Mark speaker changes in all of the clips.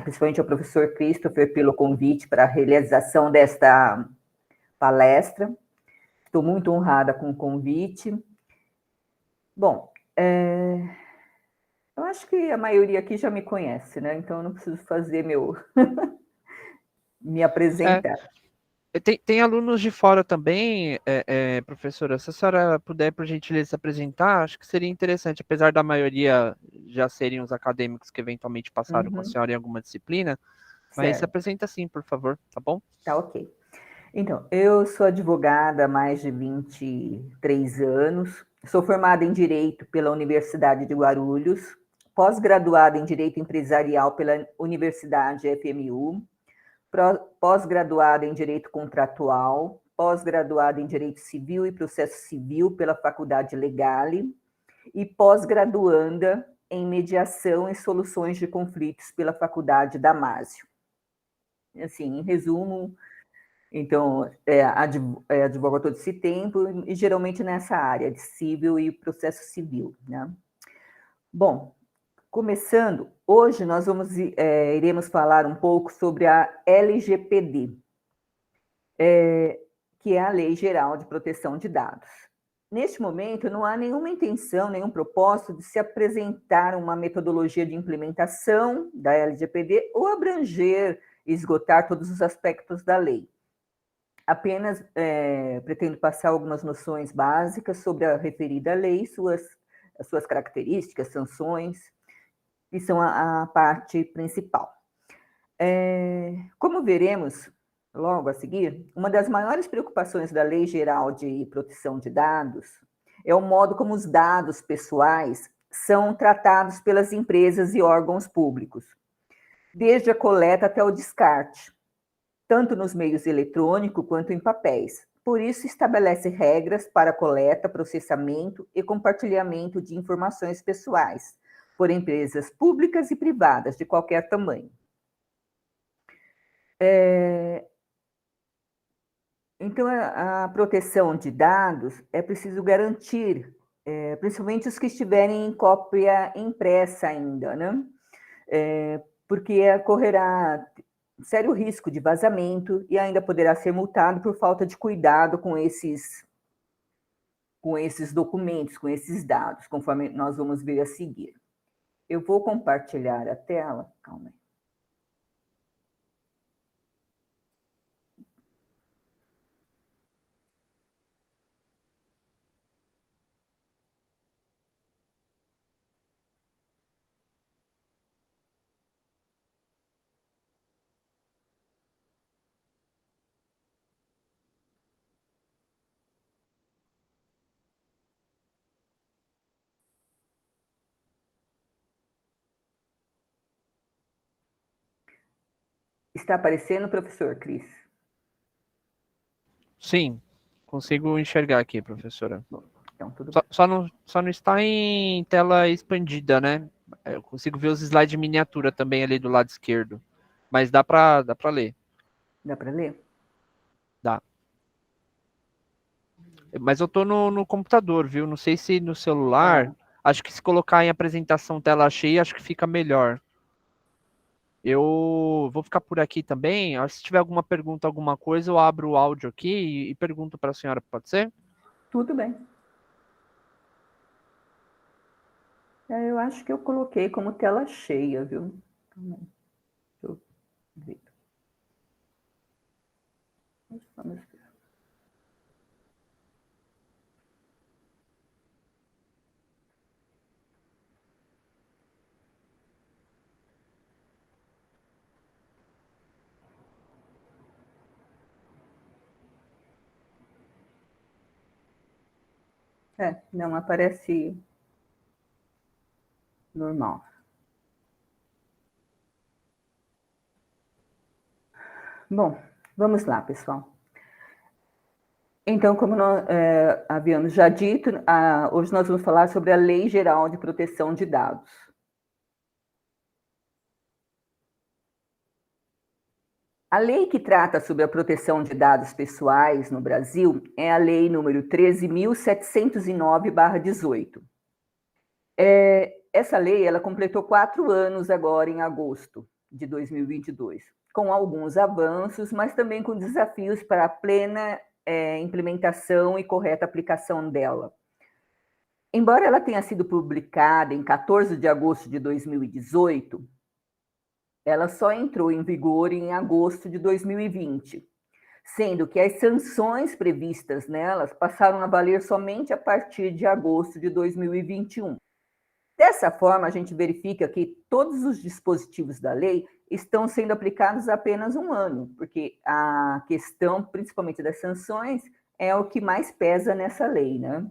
Speaker 1: principalmente ao professor Christopher pelo convite para a realização desta palestra. Estou muito honrada com o convite. Bom, eu acho que a maioria aqui já me conhece, né? Então eu não preciso fazer me apresentar.
Speaker 2: Tem alunos de fora também, professora, se a senhora puder, por gentileza, se apresentar, acho que seria interessante, apesar da maioria já serem os acadêmicos que eventualmente passaram com a senhora em alguma disciplina, mas se apresenta sim, por favor, tá bom?
Speaker 1: Tá ok. Então, eu sou advogada há mais de 23 anos, sou formada em Direito pela Universidade de Guarulhos, pós-graduada em Direito Empresarial pela Universidade FMU, pós-graduada em Direito Contratual, pós-graduada em Direito Civil e Processo Civil pela Faculdade Legale e pós-graduanda em Mediação e Soluções de Conflitos pela Faculdade Damásio. Assim, em resumo, então, advogo todo esse tempo e geralmente nessa área de civil e processo civil, né? Bom, começando, hoje nós iremos falar um pouco sobre a LGPD, que é a Lei Geral de Proteção de Dados. Neste momento, não há nenhuma intenção, nenhum propósito de se apresentar uma metodologia de implementação da LGPD ou abranger e esgotar todos os aspectos da lei. Apenas pretendo passar algumas noções básicas sobre a referida lei, as suas características, sanções, que são a parte principal. Como veremos logo a seguir, uma das maiores preocupações da Lei Geral de Proteção de Dados é o modo como os dados pessoais são tratados pelas empresas e órgãos públicos, desde a coleta até o descarte, tanto nos meios eletrônicos quanto em papéis. Por isso, estabelece regras para coleta, processamento e compartilhamento de informações pessoais por empresas públicas e privadas de qualquer tamanho. Então, a proteção de dados é preciso garantir, principalmente os que estiverem em cópia impressa ainda, né? Porque correrá sério risco de vazamento e ainda poderá ser multado por falta de cuidado com esses documentos, com esses dados, conforme nós vamos ver a seguir. Eu vou compartilhar a tela. Calma aí. Está aparecendo, professor Cris?
Speaker 2: Sim, consigo enxergar aqui, professora.
Speaker 1: Então, tudo bem.
Speaker 2: Só não está em tela expandida, né? Eu consigo ver os slides de miniatura também ali do lado esquerdo. Mas dá para ler.
Speaker 1: Dá para ler?
Speaker 2: Dá. Mas eu tô no computador, viu? Não sei se no celular. Acho que se colocar em apresentação tela cheia, acho que fica melhor. Eu vou ficar por aqui também. Se tiver alguma pergunta, alguma coisa, eu abro o áudio aqui e pergunto para a senhora, pode ser?
Speaker 1: Tudo bem. Eu acho que eu coloquei como tela cheia, viu? Deixa eu ver. Vamos ver. Não aparece normal. Bom, vamos lá, pessoal. Então, como nós havíamos já dito, hoje nós vamos falar sobre a Lei Geral de Proteção de Dados. A lei que trata sobre a proteção de dados pessoais no Brasil é a Lei número 13.709/18. Essa lei ela completou 4 anos agora em agosto. de 2022, com alguns avanços, mas também com desafios para a plena implementação e correta aplicação dela. Embora ela tenha sido publicada em 14 de agosto de 2018, ela só entrou em vigor em agosto de 2020, sendo que as sanções previstas nelas passaram a valer somente a partir de agosto de 2021. Dessa forma, a gente verifica que todos os dispositivos da lei estão sendo aplicados há apenas um ano, porque a questão, principalmente das sanções, é o que mais pesa nessa lei, né?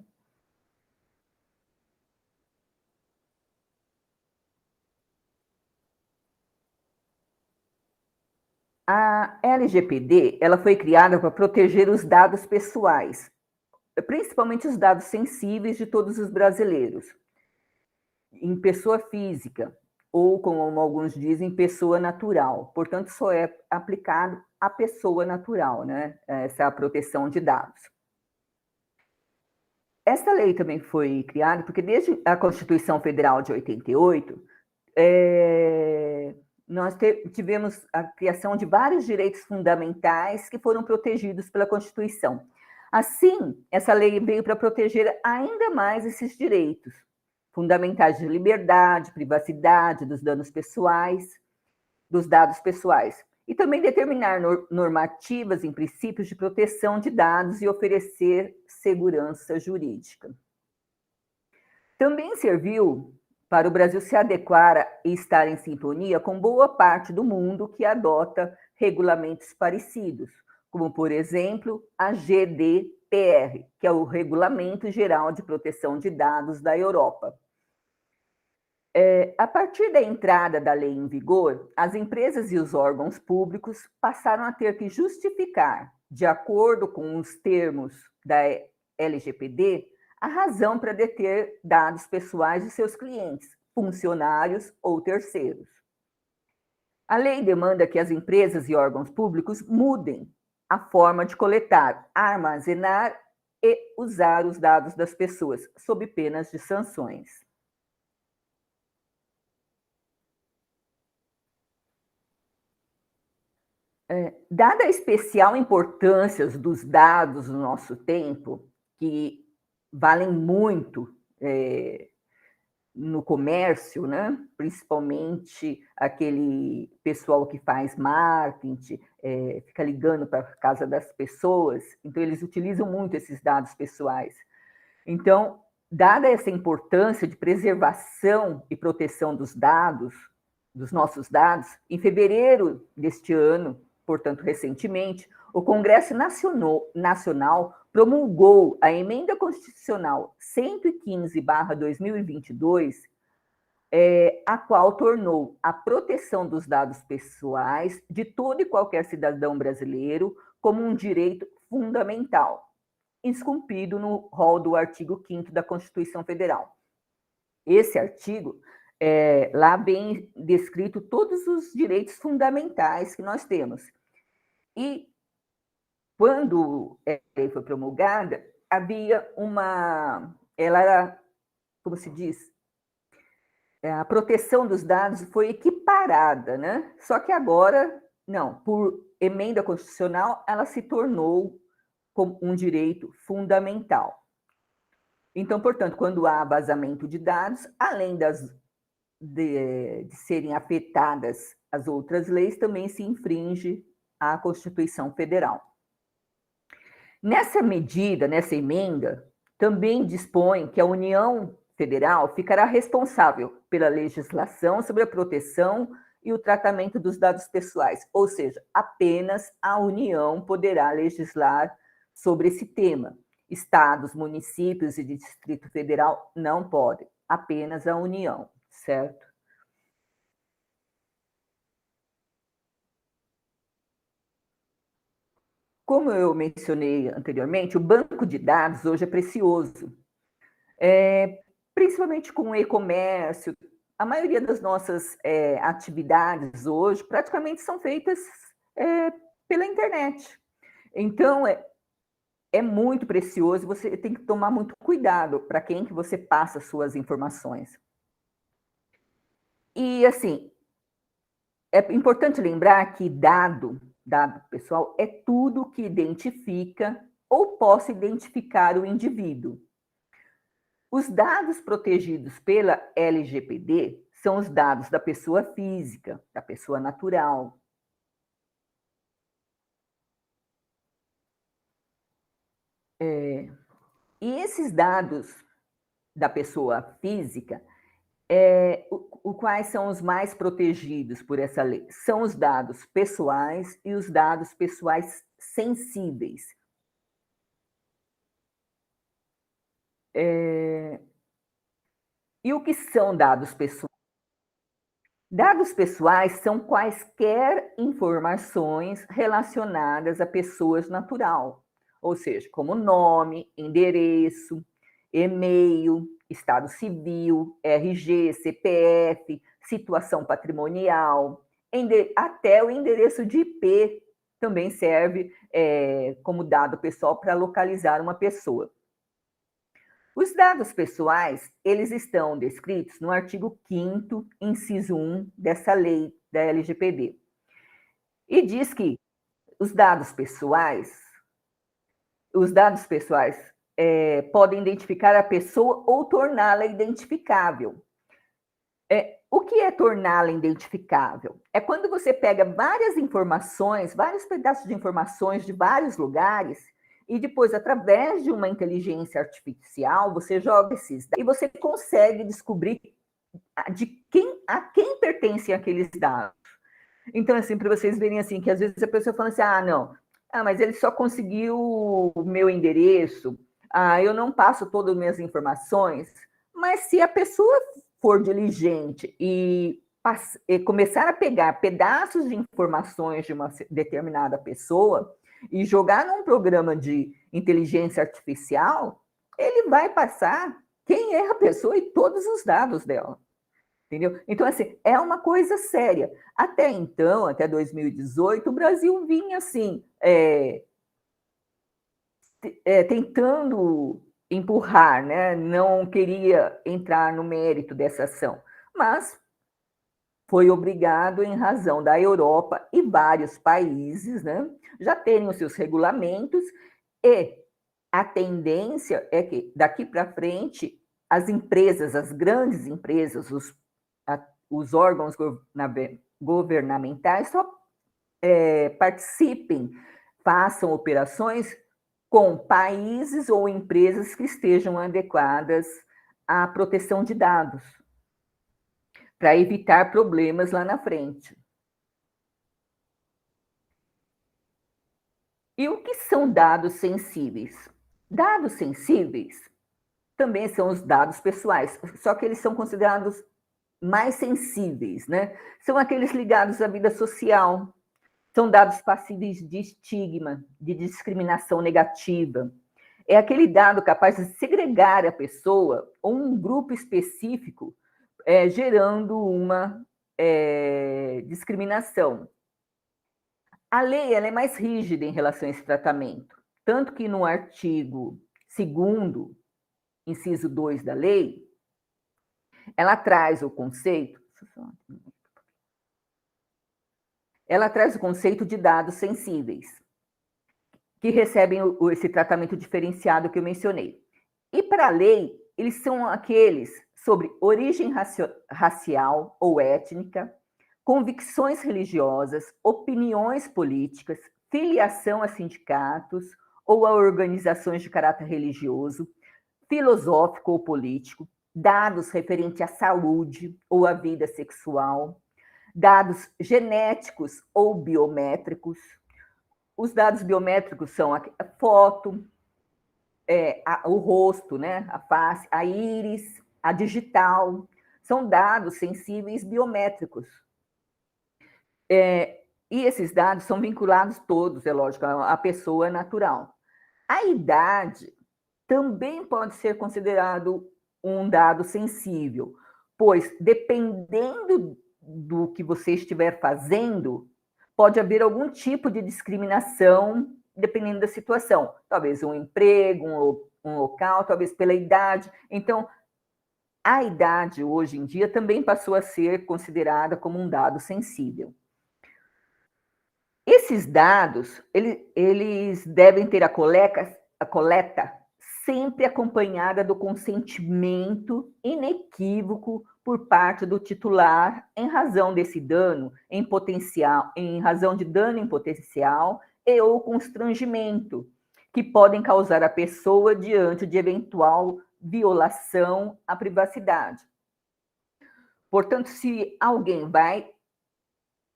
Speaker 1: A LGPD, ela foi criada para proteger os dados pessoais, principalmente os dados sensíveis de todos os brasileiros, em pessoa física, ou, como alguns dizem, pessoa natural. Portanto, só é aplicado à pessoa natural, né? Essa proteção de dados. Essa lei também foi criada porque, desde a Constituição Federal de 88, nós tivemos a criação de vários direitos fundamentais que foram protegidos pela Constituição. Assim, essa lei veio para proteger ainda mais esses direitos fundamentais de liberdade, privacidade, dos dados pessoais, e também determinar normativas em princípios de proteção de dados e oferecer segurança jurídica. Também serviu para o Brasil se adequar e estar em sintonia com boa parte do mundo que adota regulamentos parecidos, como, por exemplo, a GDPR, que é o Regulamento Geral de Proteção de Dados da Europa. A partir da entrada da lei em vigor, as empresas e os órgãos públicos passaram a ter que justificar, de acordo com os termos da LGPD, a razão para deter dados pessoais de seus clientes, funcionários ou terceiros. A lei demanda que as empresas e órgãos públicos mudem a forma de coletar, armazenar e usar os dados das pessoas, sob penas de sanções. Dada a especial importância dos dados no nosso tempo, que valem muito no comércio, né? Principalmente aquele pessoal que faz marketing, fica ligando para a casa das pessoas, então eles utilizam muito esses dados pessoais. Então, dada essa importância de preservação e proteção dos dados, dos nossos dados, em fevereiro deste ano, portanto, recentemente, o Congresso Nacional promulgou a Emenda Constitucional 115/2022, a qual tornou a proteção dos dados pessoais de todo e qualquer cidadão brasileiro como um direito fundamental, esculpido no rol do artigo 5º da Constituição Federal. Esse artigo, lá vem descrito todos os direitos fundamentais que nós temos. E, quando a lei foi promulgada, havia ela era, como se diz, a proteção dos dados foi equiparada, né? Só que agora, não, por emenda constitucional, ela se tornou como um direito fundamental. Então, portanto, quando há vazamento de dados, além de serem afetadas as outras leis, também se infringe a Constituição Federal. Nessa medida, nessa emenda, também dispõe que a União Federal ficará responsável pela legislação sobre a proteção e o tratamento dos dados pessoais, ou seja, apenas a União poderá legislar sobre esse tema. Estados, municípios e Distrito Federal não podem, apenas a União, certo? Como eu mencionei anteriormente, o banco de dados hoje é precioso, principalmente com o e-comércio. A maioria das nossas atividades hoje praticamente são feitas pela internet. Então, é muito precioso, você tem que tomar muito cuidado para quem que você passa suas informações. E, assim, É importante lembrar que dado pessoal, é tudo que identifica ou possa identificar o indivíduo. Os dados protegidos pela LGPD são os dados da pessoa física, da pessoa natural. E esses dados da pessoa física, quais são os mais protegidos por essa lei? São os dados pessoais e os dados pessoais sensíveis. E o que são dados pessoais? Dados pessoais são quaisquer informações relacionadas a pessoas natural, ou seja, como nome, endereço, e-mail, estado civil, RG, CPF, situação patrimonial, até o endereço de IP também serve como dado pessoal para localizar uma pessoa. Os dados pessoais, eles estão descritos no artigo 5º, inciso 1 dessa lei da LGPD. E diz que os dados pessoais podem identificar a pessoa ou torná-la identificável. O que é torná-la identificável? É quando você pega várias informações, vários pedaços de informações de vários lugares e depois, através de uma inteligência artificial, você joga esses dados e você consegue descobrir a quem pertencem aqueles dados. Então, assim, para vocês verem assim, que às vezes a pessoa fala assim, mas ele só conseguiu o meu endereço, eu não passo todas as minhas informações, mas se a pessoa for diligente e começar a pegar pedaços de informações de uma determinada pessoa e jogar num programa de inteligência artificial, ele vai passar quem é a pessoa e todos os dados dela. Entendeu? Então, assim, é uma coisa séria. Até então, até 2018, o Brasil vinha, assim, tentando empurrar, né? Não queria entrar no mérito dessa ação, mas foi obrigado, em razão da Europa e vários países, né, já terem os seus regulamentos, e a tendência é que, daqui para frente, as empresas, as grandes empresas, os órgãos governamentais só participem, façam operações com países ou empresas que estejam adequadas à proteção de dados, para evitar problemas lá na frente. E o que são dados sensíveis? Dados sensíveis também são os dados pessoais, só que eles são considerados mais sensíveis, né? São aqueles ligados à vida social, são dados passíveis de estigma, de discriminação negativa. É aquele dado capaz de segregar a pessoa ou um grupo específico, gerando uma discriminação. A lei ela é mais rígida em relação a esse tratamento, tanto que no artigo 2º, inciso 2 da lei, ela traz o conceito de dados sensíveis, que recebem esse tratamento diferenciado que eu mencionei. E para a lei, eles são aqueles sobre origem racial ou étnica, convicções religiosas, opiniões políticas, filiação a sindicatos ou a organizações de caráter religioso, filosófico ou político, dados referentes à saúde ou à vida sexual, dados genéticos ou biométricos. Os dados biométricos são a foto, o rosto, né, a face, a íris, a digital, são dados sensíveis biométricos. E esses dados são vinculados todos, é lógico, à pessoa natural. A idade também pode ser considerado um dado sensível, pois, dependendo do que você estiver fazendo, pode haver algum tipo de discriminação, dependendo da situação. Talvez um emprego, um local, talvez pela idade. Então, a idade, hoje em dia, também passou a ser considerada como um dado sensível. Esses dados, eles devem ter a coleta sempre acompanhada do consentimento inequívoco por parte do titular em razão desse dano em potencial, em razão de dano em potencial e ou constrangimento que podem causar à pessoa diante de eventual violação à privacidade. Portanto, se alguém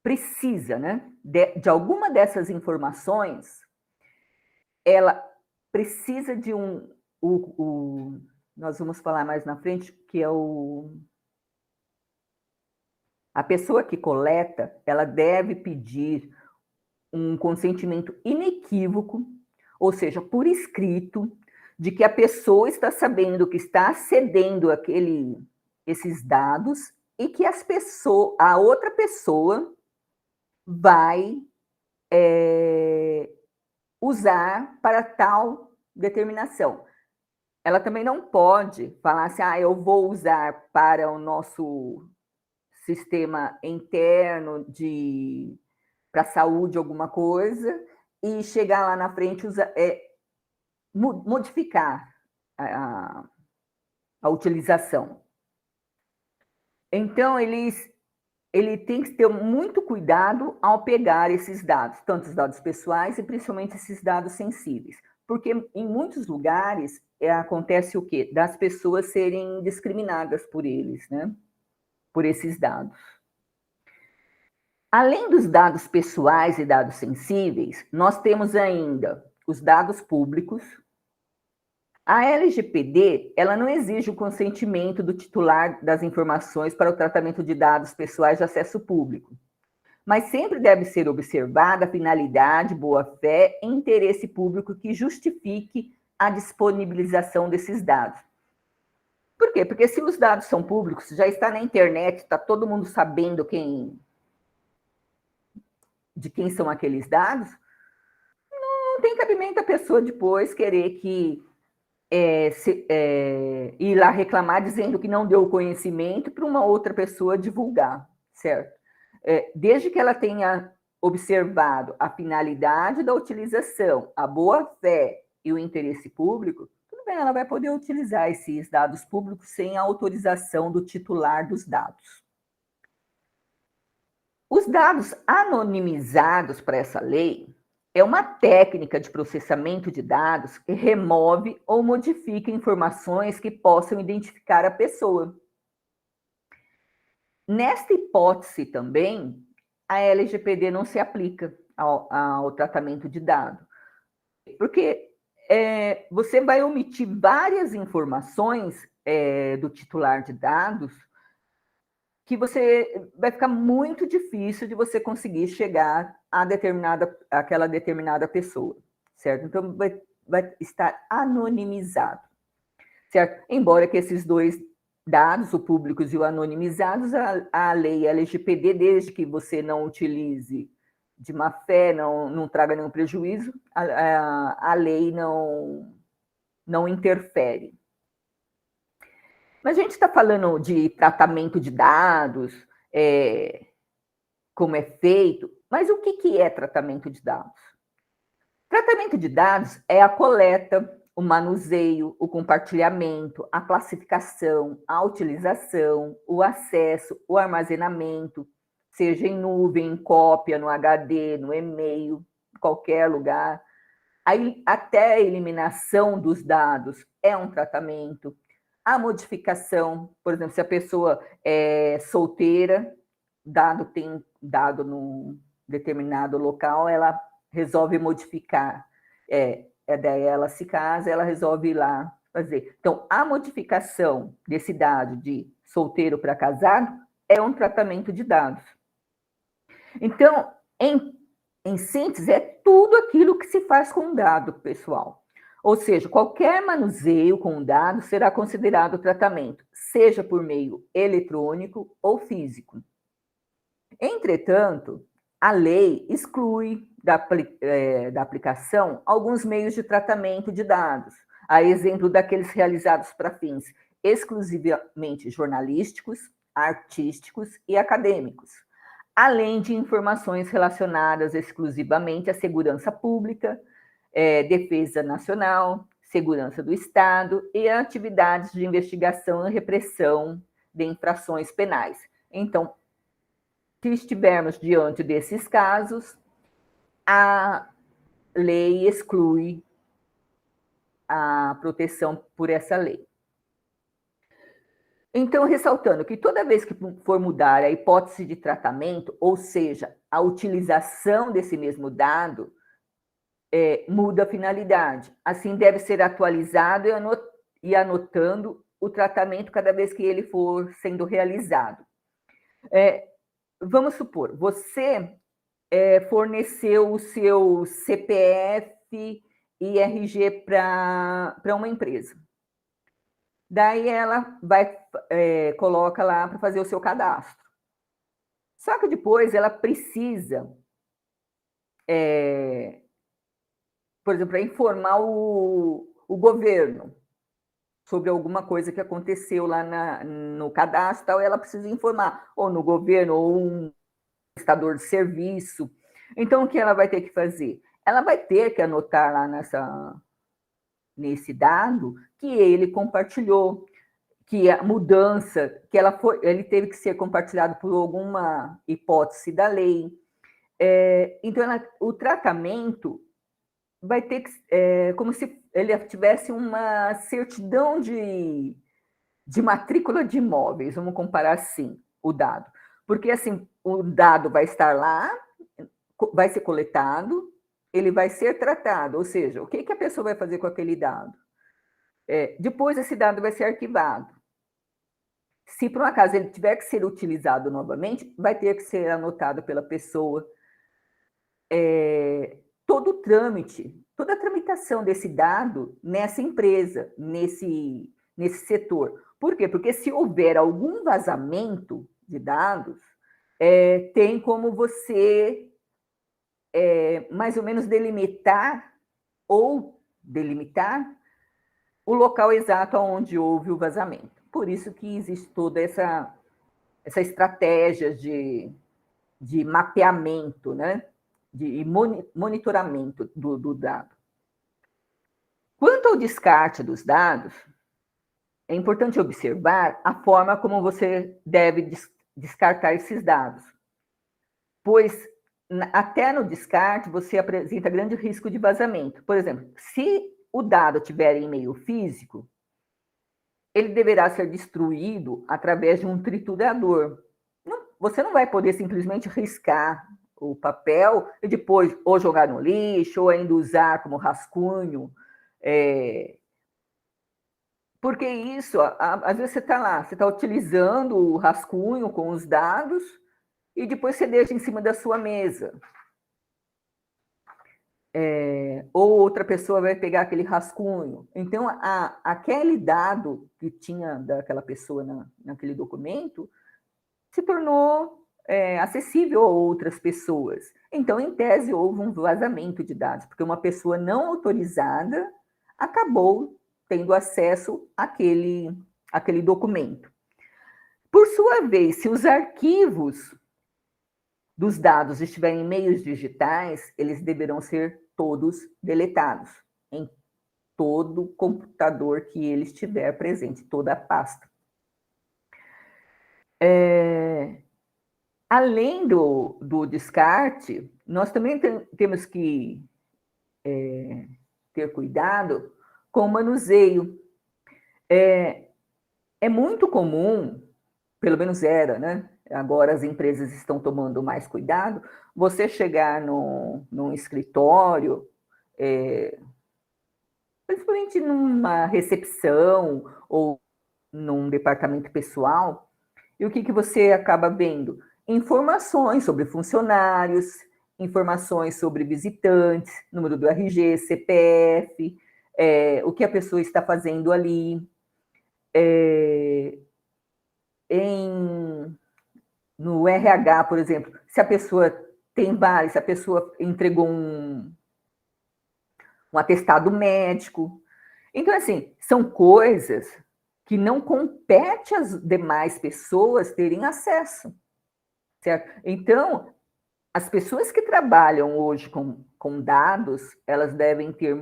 Speaker 1: precisa, né, de alguma dessas informações, ela precisa de nós vamos falar mais na frente, que é a pessoa que coleta, ela deve pedir um consentimento inequívoco, ou seja, por escrito, de que a pessoa está sabendo que está cedendo esses dados e que a outra pessoa vai usar para tal determinação. Ela também não pode falar assim, eu vou usar para o nosso sistema interno para a saúde alguma coisa e chegar lá na frente modificar a utilização. Então, ele tem que ter muito cuidado ao pegar esses dados, tanto os dados pessoais e principalmente esses dados sensíveis. Porque em muitos lugares acontece o quê? Das pessoas serem discriminadas por eles, né? Por esses dados. Além dos dados pessoais e dados sensíveis, nós temos ainda os dados públicos. A LGPD, ela não exige o consentimento do titular das informações para o tratamento de dados pessoais de acesso público, mas sempre deve ser observada a finalidade, boa-fé e interesse público que justifique a disponibilização desses dados. Por quê? Porque se os dados são públicos, já está na internet, está todo mundo sabendo de quem são aqueles dados, não tem cabimento a pessoa depois querer ir lá reclamar dizendo que não deu conhecimento para uma outra pessoa divulgar, certo? Desde que ela tenha observado a finalidade da utilização, a boa-fé e o interesse público, tudo bem, ela vai poder utilizar esses dados públicos sem a autorização do titular dos dados. Os dados anonimizados para essa lei é uma técnica de processamento de dados que remove ou modifica informações que possam identificar a pessoa. Nesta hipótese também, a LGPD não se aplica ao tratamento de dados, porque você vai omitir várias informações do titular de dados que vai ficar muito difícil de você conseguir chegar àquela determinada pessoa, certo? Então, vai estar anonimizado, certo? Embora que esses dois dados, o públicos e o anonimizados, a lei LGPD, desde que você não utilize de má fé, não traga nenhum prejuízo, a lei não interfere. Mas a gente está falando de tratamento de dados, como é feito, mas o que é tratamento de dados? Tratamento de dados é a coleta, o manuseio, o compartilhamento, a classificação, a utilização, o acesso, o armazenamento, seja em nuvem, em cópia, no HD, no e-mail, qualquer lugar. Até a eliminação dos dados é um tratamento. A modificação, por exemplo, se a pessoa é solteira, tem dado num determinado local, ela resolve modificar. Daí ela se casa, ela resolve ir lá fazer. Então, a modificação desse dado de solteiro para casado é um tratamento de dados. Então, em síntese, é tudo aquilo que se faz com dado, pessoal. Ou seja, qualquer manuseio com dado será considerado tratamento, seja por meio eletrônico ou físico. Entretanto, a lei exclui da aplicação alguns meios de tratamento de dados, a exemplo daqueles realizados para fins exclusivamente jornalísticos, artísticos e acadêmicos, além de informações relacionadas exclusivamente à segurança pública, defesa nacional, segurança do Estado e atividades de investigação e repressão de infrações penais. Então, se estivermos diante desses casos, a lei exclui a proteção por essa lei. Então, ressaltando que toda vez que for mudar a hipótese de tratamento, ou seja, a utilização desse mesmo dado, muda a finalidade. Assim, deve ser atualizado e anotando o tratamento cada vez que ele for sendo realizado. Vamos supor, você forneceu o seu CPF e RG para uma empresa. Daí ela coloca lá para fazer o seu cadastro. Só que depois ela precisa, por exemplo, informar o governo sobre alguma coisa que aconteceu lá no cadastro, tal, ela precisa informar, ou no governo, ou um prestador de serviço. Então, o que ela vai ter que fazer? Ela vai ter que anotar lá nesse dado que ele compartilhou, que a mudança, que ele teve que ser compartilhado por alguma hipótese da lei. Então, o tratamento vai ter que, como se ele tivesse uma certidão de matrícula de imóveis, vamos comparar assim, o dado. Porque, assim, o dado vai estar lá, vai ser coletado, ele vai ser tratado, ou seja, o que a pessoa vai fazer com aquele dado? Depois, esse dado vai ser arquivado. Se, por um acaso, ele tiver que ser utilizado novamente, vai ter que ser anotado pela pessoa. Todo o trâmite, toda a tramitação desse dado nessa empresa, nesse setor. Por quê? Porque se houver algum vazamento de dados, tem como você mais ou menos delimitar o local exato onde houve o vazamento. Por isso que existe toda essa estratégia de mapeamento, né? De monitoramento do dado. Quanto ao descarte dos dados, é importante observar a forma como você deve descartar esses dados, pois até no descarte você apresenta grande risco de vazamento. Por exemplo, se o dado estiver em meio físico, ele deverá ser destruído através de um triturador. Você não vai poder simplesmente riscar o papel e depois ou jogar no lixo ou ainda usar como rascunho. Porque isso, às vezes você está lá, você está utilizando o rascunho com os dados e depois você deixa em cima da sua mesa. Ou outra pessoa vai pegar aquele rascunho. Então, aquele dado que tinha daquela pessoa naquele documento se tornou acessível a outras pessoas. Então, em tese, houve um vazamento de dados, porque uma pessoa não autorizada acabou tendo acesso àquele documento. Por sua vez, se os arquivos dos dados estiverem em meios digitais, eles deverão ser todos deletados, em todo computador que ele estiver presente, toda a pasta. Além do descarte, nós também temos que ter cuidado com o manuseio. É muito comum, pelo menos era, né? Agora as empresas estão tomando mais cuidado, você chegar num escritório, principalmente numa recepção ou num departamento pessoal, e o que você acaba vendo? Informações sobre funcionários, informações sobre visitantes, número do RG, CPF, o que a pessoa está fazendo ali. No RH, por exemplo, se a pessoa tem vale, se a pessoa entregou um atestado médico. Então, assim, são coisas que não compete às demais pessoas terem acesso, certo? Então, as pessoas que trabalham hoje com dados, elas devem ter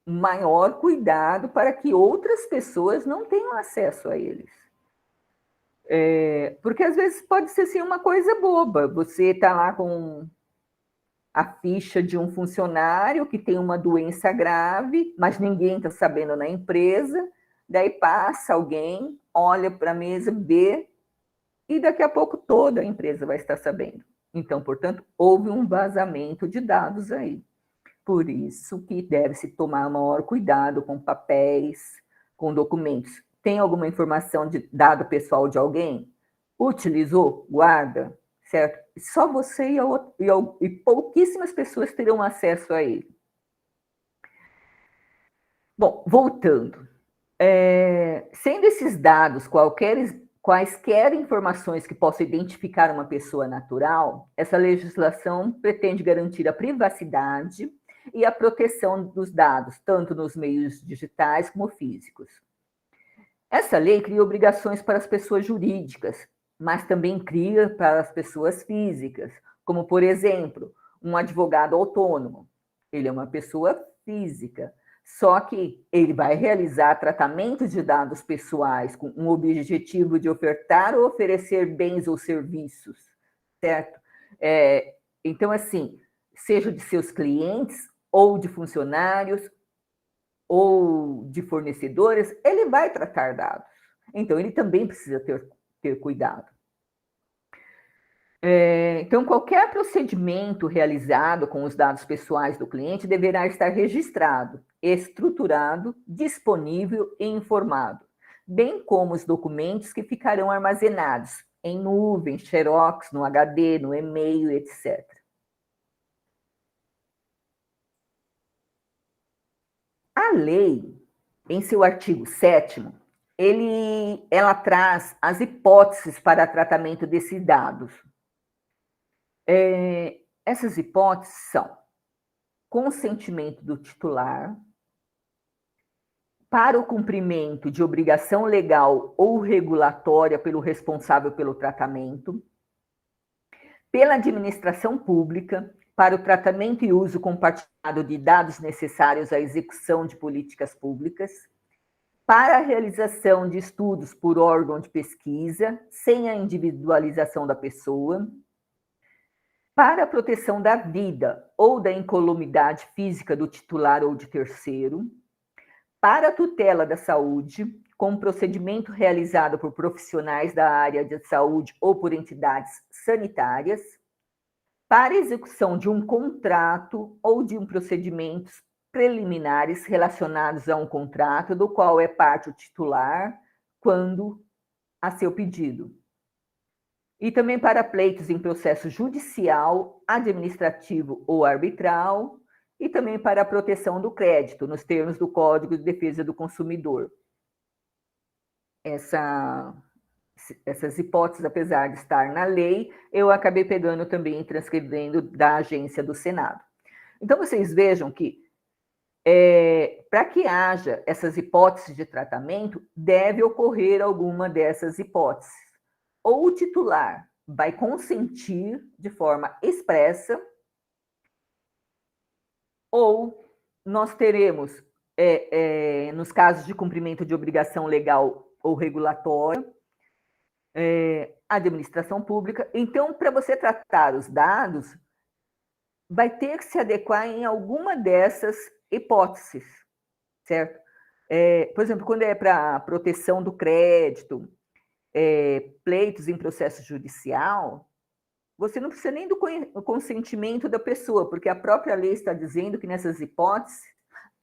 Speaker 1: maior cuidado para que outras pessoas não tenham acesso a eles. Porque às vezes pode ser assim, uma coisa boba, você está lá com a ficha de um funcionário que tem uma doença grave, mas ninguém está sabendo na empresa, daí passa alguém, olha para a mesa, vê, e daqui a pouco toda a empresa vai estar sabendo. Então, portanto, houve um vazamento de dados aí. Por isso que deve-se tomar maior cuidado com papéis, com documentos. Tem alguma informação de dado pessoal de alguém? Utilizou? Guarda, certo? Só você e pouquíssimas pessoas terão acesso a ele. Bom, voltando. Sendo esses dados quaisquer informações que possam identificar uma pessoa natural, essa legislação pretende garantir a privacidade e a proteção dos dados, tanto nos meios digitais como físicos. Essa lei cria obrigações para as pessoas jurídicas, mas também cria para as pessoas físicas, como, por exemplo, um advogado autônomo. Ele é uma pessoa física, só que ele vai realizar tratamento de dados pessoais com o objetivo de ofertar ou oferecer bens ou serviços, certo? Então, assim, seja de seus clientes ou de funcionários ou de fornecedores, ele vai tratar dados. Então, ele também precisa ter cuidado. Então, qualquer procedimento realizado com os dados pessoais do cliente deverá estar registrado, estruturado, disponível e informado, bem como os documentos que ficarão armazenados em nuvem, xerox, no HD, no e-mail, etc. A lei, em seu artigo 7º, ela traz as hipóteses para tratamento desses dados. Essas hipóteses são consentimento do titular, para o cumprimento de obrigação legal ou regulatória pelo responsável pelo tratamento, pela administração pública, para o tratamento e uso compartilhado de dados necessários à execução de políticas públicas, para a realização de estudos por órgão de pesquisa, sem a individualização da pessoa, para a proteção da vida ou da incolumidade física do titular ou de terceiro, para a tutela da saúde, com procedimento realizado por profissionais da área de saúde ou por entidades sanitárias, para a execução de um contrato ou de procedimentos preliminares relacionados a um contrato do qual é parte o titular, quando a seu pedido. E também para pleitos em processo judicial, administrativo ou arbitral, e também para a proteção do crédito, nos termos do Código de Defesa do Consumidor. Essas hipóteses, apesar de estar na lei, eu acabei pegando também e transcrevendo da agência do Senado. Então, vocês vejam que, para que haja essas hipóteses de tratamento, deve ocorrer alguma dessas hipóteses. Ou o titular vai consentir de forma expressa, ou nós teremos, nos casos de cumprimento de obrigação legal ou regulatória, administração pública. Então, para você tratar os dados, vai ter que se adequar em alguma dessas hipóteses, certo? Por exemplo, quando é para proteção do crédito, pleitos em processo judicial, você não precisa nem do consentimento da pessoa, porque a própria lei está dizendo que nessas hipóteses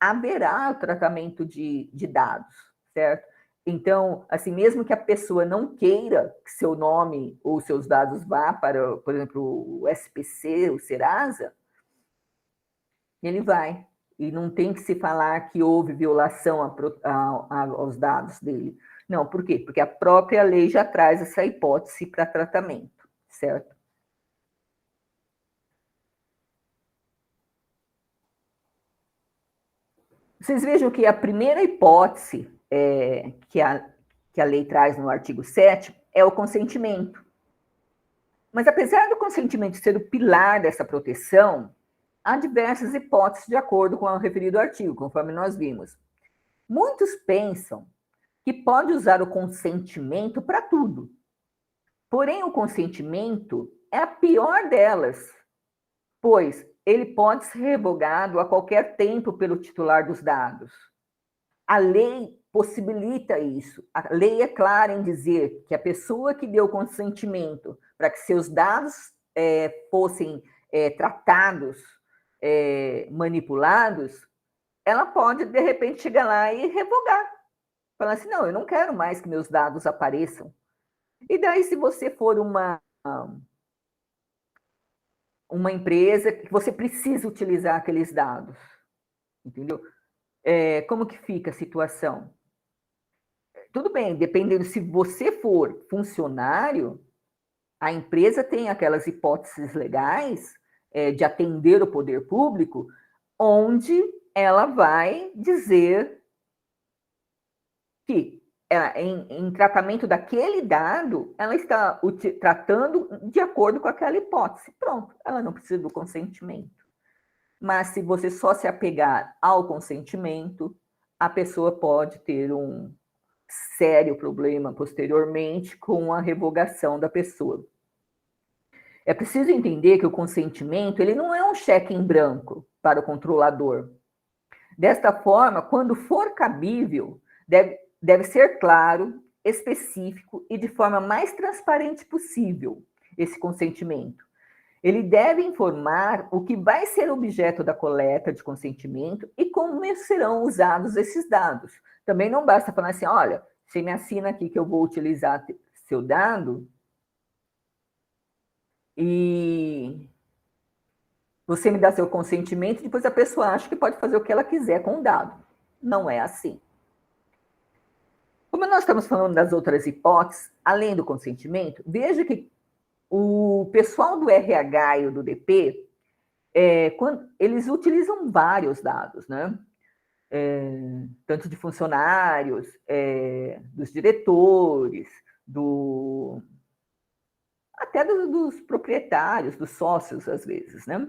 Speaker 1: haverá o tratamento de dados, certo? Então, assim, mesmo que a pessoa não queira que seu nome ou seus dados vá para, por exemplo, o SPC, o Serasa, ele vai. E não tem que se falar que houve violação aos dados dele. Não, por quê? Porque a própria lei já traz essa hipótese para tratamento, certo? Vocês vejam que a primeira hipótese que a lei traz no artigo 7º é o consentimento. Mas apesar do consentimento ser o pilar dessa proteção, há diversas hipóteses de acordo com o referido artigo, conforme nós vimos. Muitos pensam que pode usar o consentimento para tudo. Porém, o consentimento é a pior delas, pois ele pode ser revogado a qualquer tempo pelo titular dos dados. A lei possibilita isso. A lei é clara em dizer que a pessoa que deu consentimento para que seus dados fossem tratados, manipulados, ela pode, de repente, chegar lá e revogar. Falar assim, não, eu não quero mais que meus dados apareçam. E daí, se você for uma empresa que você precisa utilizar aqueles dados, entendeu? Como que fica a situação? Tudo bem, dependendo, se você for funcionário, a empresa tem aquelas hipóteses legais de atender o poder público, onde ela vai dizer que em tratamento daquele dado, ela está tratando de acordo com aquela hipótese. Pronto, ela não precisa do consentimento. Mas se você só se apegar ao consentimento, a pessoa pode ter um sério problema posteriormente com a revogação da pessoa. É preciso entender que o consentimento ele não é um cheque em branco para o controlador. Desta forma, quando for cabível, deve ser claro, específico e de forma mais transparente possível esse consentimento. Ele deve informar o que vai ser objeto da coleta de consentimento e como serão usados esses dados. Também não basta falar assim, olha, você me assina aqui que eu vou utilizar seu dado e você me dá seu consentimento e depois a pessoa acha que pode fazer o que ela quiser com o dado. Não é assim. Como nós estamos falando das outras hipóteses, além do consentimento, veja que o pessoal do RH e do DP, eles utilizam vários dados, né? Tanto de funcionários, dos diretores, até dos proprietários, dos sócios, às vezes, né?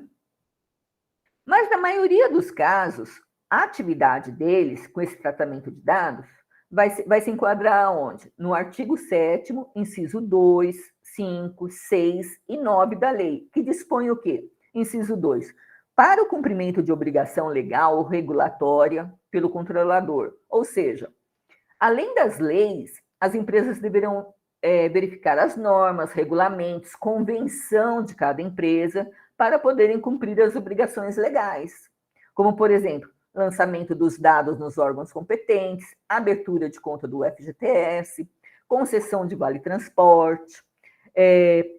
Speaker 1: Mas, na maioria dos casos, a atividade deles, com esse tratamento de dados, vai se enquadrar onde? No artigo 7º, inciso 2, 5, 6 e 9 da lei, que dispõe o quê? Inciso 2. Para o cumprimento de obrigação legal ou regulatória pelo controlador. Ou seja, além das leis, as empresas deverão verificar as normas, regulamentos, convenção de cada empresa para poderem cumprir as obrigações legais. Como, por exemplo, lançamento dos dados nos órgãos competentes, abertura de conta do FGTS, concessão de vale-transporte,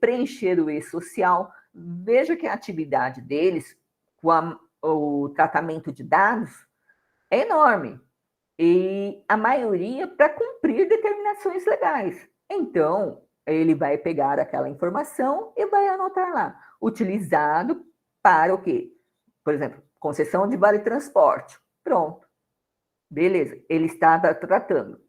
Speaker 1: preencher o e-social. Veja que a atividade deles, com o tratamento de dados, é enorme. E a maioria para cumprir determinações legais. Então, ele vai pegar aquela informação e vai anotar lá. Utilizado para o quê? Por exemplo, concessão de vale-transporte. Pronto. Beleza, ele está tratando.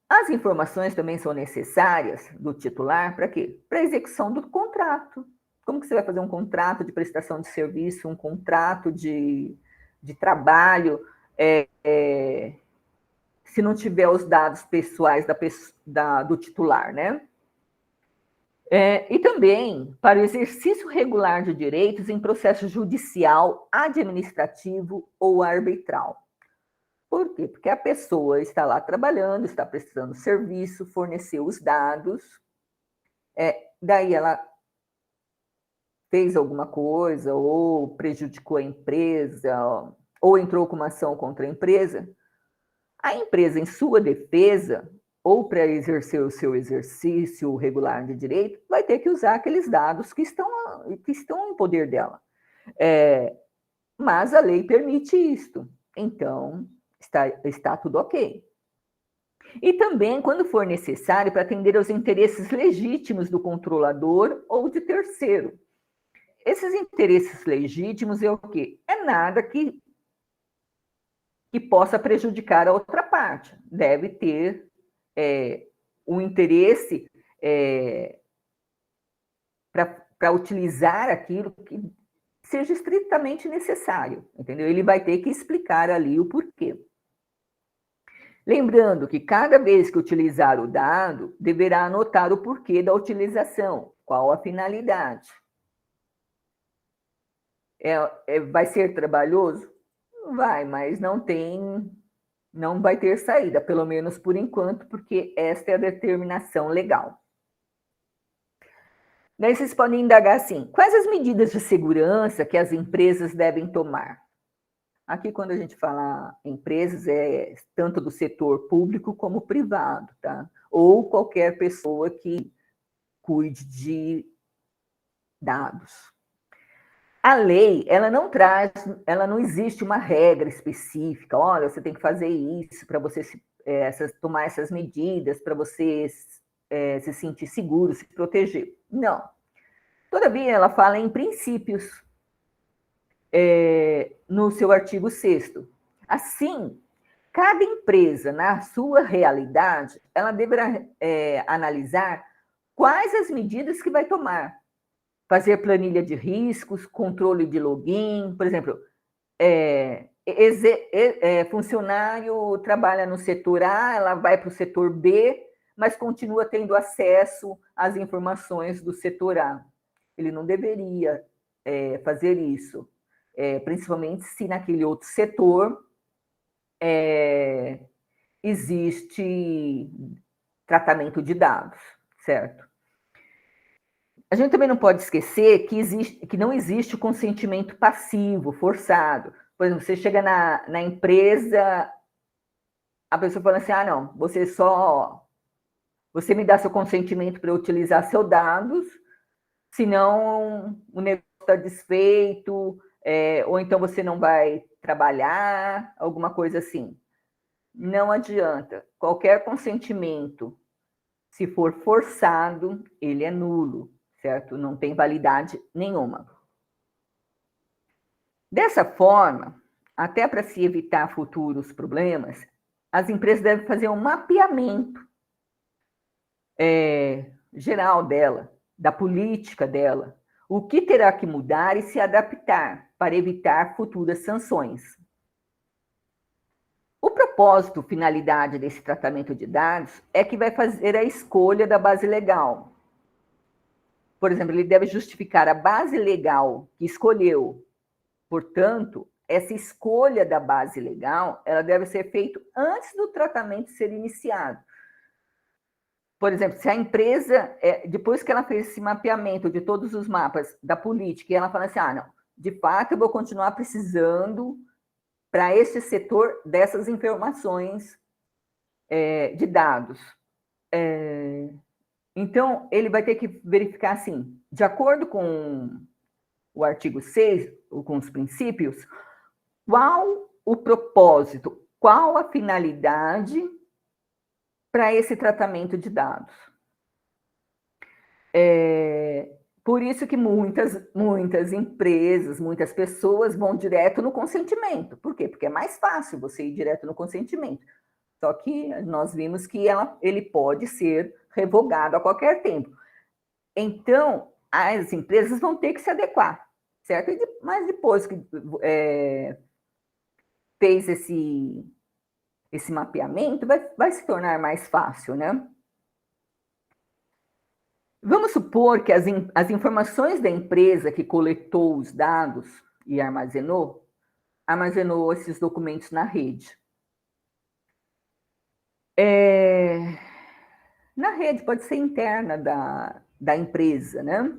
Speaker 1: As informações também são necessárias do titular para quê? Para a execução do contrato. Como que você vai fazer um contrato de prestação de serviço, um contrato de trabalho, se não tiver os dados pessoais do titular, né? E também para o exercício regular de direitos em processo judicial, administrativo ou arbitral. Por quê? Porque a pessoa está lá trabalhando, está prestando serviço, forneceu os dados, daí ela fez alguma coisa, ou prejudicou a empresa, ou entrou com uma ação contra a empresa em sua defesa, ou para exercer o seu exercício regular de direito, vai ter que usar aqueles dados que estão em poder dela. Mas a lei permite isto. Então, está tudo ok. E também, quando for necessário, para atender aos interesses legítimos do controlador ou de terceiro. Esses interesses legítimos é o quê? É nada que que possa prejudicar a outra parte. Deve ter o interesse para utilizar aquilo que seja estritamente necessário, entendeu? Ele vai ter que explicar ali o porquê. Lembrando que cada vez que utilizar o dado, deverá anotar o porquê da utilização, qual a finalidade. Vai ser trabalhoso? Vai, mas não vai ter saída, pelo menos por enquanto, porque esta é a determinação legal. Daí vocês podem indagar assim, quais as medidas de segurança que as empresas devem tomar? Aqui, quando a gente fala empresas, é tanto do setor público como privado, tá? Ou qualquer pessoa que cuide de dados. A lei, ela não existe uma regra específica, olha, você tem que fazer isso para você tomar essas medidas, para você se sentir seguro, se proteger. Não. Todavia, ela fala em princípios no seu artigo 6º. Assim, cada empresa, na sua realidade, ela deverá analisar quais as medidas que vai tomar. Fazer planilha de riscos, controle de login, por exemplo, funcionário trabalha no setor A, ela vai para o setor B, mas continua tendo acesso às informações do setor A. Ele não deveria fazer isso, principalmente se naquele outro setor existe tratamento de dados, certo? A gente também não pode esquecer que não existe o consentimento passivo, forçado. Por exemplo, você chega na empresa, a pessoa fala assim, não, você me dá seu consentimento para eu utilizar seus dados, senão o negócio está desfeito, ou então você não vai trabalhar, alguma coisa assim. Não adianta. Qualquer consentimento, se for forçado, ele é nulo, certo? Não tem validade nenhuma. Dessa forma, até para se evitar futuros problemas, as empresas devem fazer um mapeamento geral dela, da política dela, o que terá que mudar e se adaptar para evitar futuras sanções. O propósito, finalidade desse tratamento de dados é que vai fazer a escolha da base legal. Por exemplo, ele deve justificar a base legal que escolheu. Portanto, essa escolha da base legal, ela deve ser feita antes do tratamento ser iniciado. Por exemplo, se a empresa, depois que ela fez esse mapeamento de todos os mapas da política, e ela fala assim, não, de fato eu vou continuar precisando para este setor dessas informações de dados. Então, ele vai ter que verificar assim, de acordo com o artigo 6, com os princípios, qual o propósito, qual a finalidade para esse tratamento de dados. Por isso que muitas empresas, muitas pessoas vão direto no consentimento. Por quê? Porque é mais fácil você ir direto no consentimento. Só que nós vimos que ele pode ser revogado a qualquer tempo. Então, as empresas vão ter que se adequar, certo? Mas depois que fez esse mapeamento, vai se tornar mais fácil, né? Vamos supor que as informações da empresa que coletou os dados e armazenou esses documentos na rede. Na rede, pode ser interna da empresa, né?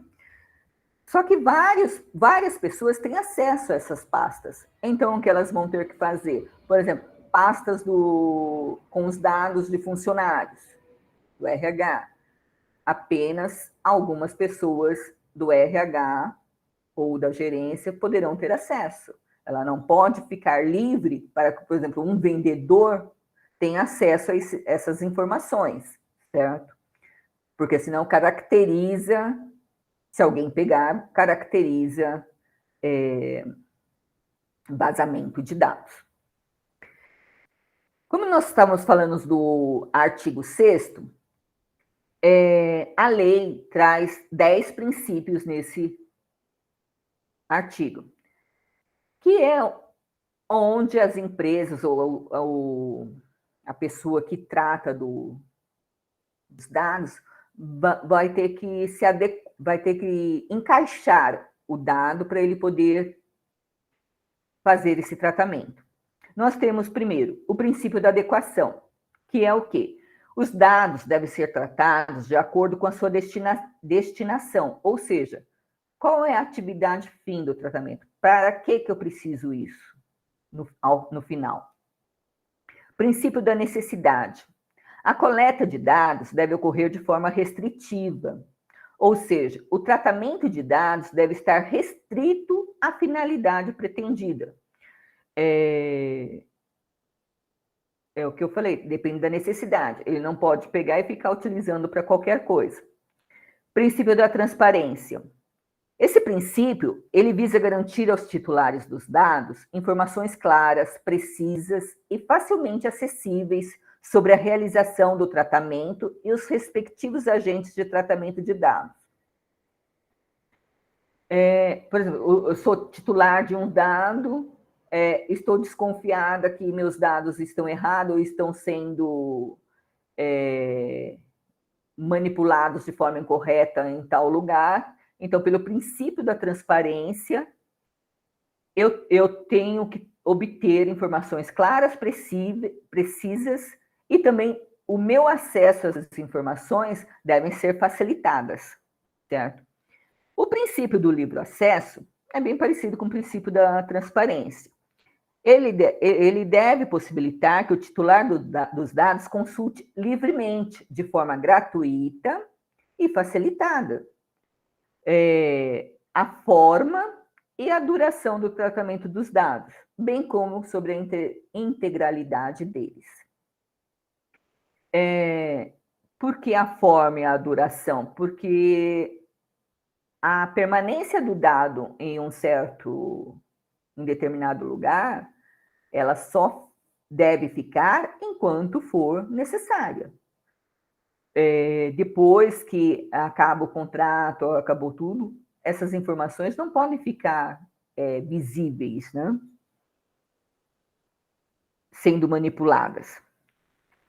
Speaker 1: Só que várias pessoas têm acesso a essas pastas. Então, o que elas vão ter que fazer? Por exemplo, pastas com os dados de funcionários, do RH. Apenas algumas pessoas do RH ou da gerência poderão ter acesso. Ela não pode ficar livre para que, por exemplo, um vendedor tenha acesso a essas informações, certo? Porque senão caracteriza, se alguém pegar, caracteriza vazamento de dados. Como nós estávamos falando do artigo 6º, a lei traz 10 princípios nesse artigo, que é onde as empresas ou a pessoa que trata dos dados vai ter que vai ter que encaixar o dado para ele poder fazer esse tratamento. Nós temos, primeiro, o princípio da adequação, que é o quê? Os dados devem ser tratados de acordo com a sua destinação, ou seja, qual é a atividade fim do tratamento? Para que eu preciso isso no final? Princípio da necessidade. A coleta de dados deve ocorrer de forma restritiva, ou seja, o tratamento de dados deve estar restrito à finalidade pretendida. É o que eu falei, depende da necessidade. Ele não pode pegar e ficar utilizando para qualquer coisa. Princípio da transparência. Esse princípio, ele visa garantir aos titulares dos dados informações claras, precisas e facilmente acessíveis sobre a realização do tratamento e os respectivos agentes de tratamento de dados. Por exemplo, eu sou titular de um dado, estou desconfiada que meus dados estão errados ou estão sendo manipulados de forma incorreta em tal lugar. Então, pelo princípio da transparência, eu tenho que obter informações claras, precisas, e também o meu acesso às informações devem ser facilitadas, certo? O princípio do livre acesso é bem parecido com o princípio da transparência. Ele deve possibilitar que o titular dos dados consulte livremente, de forma gratuita e facilitada, a forma e a duração do tratamento dos dados, bem como sobre a integralidade deles. Por que a forma e a duração? Porque a permanência do dado em em determinado lugar, ela só deve ficar enquanto for necessária. Depois que acaba o contrato, acabou tudo, essas informações não podem ficar visíveis, né? Sendo manipuladas.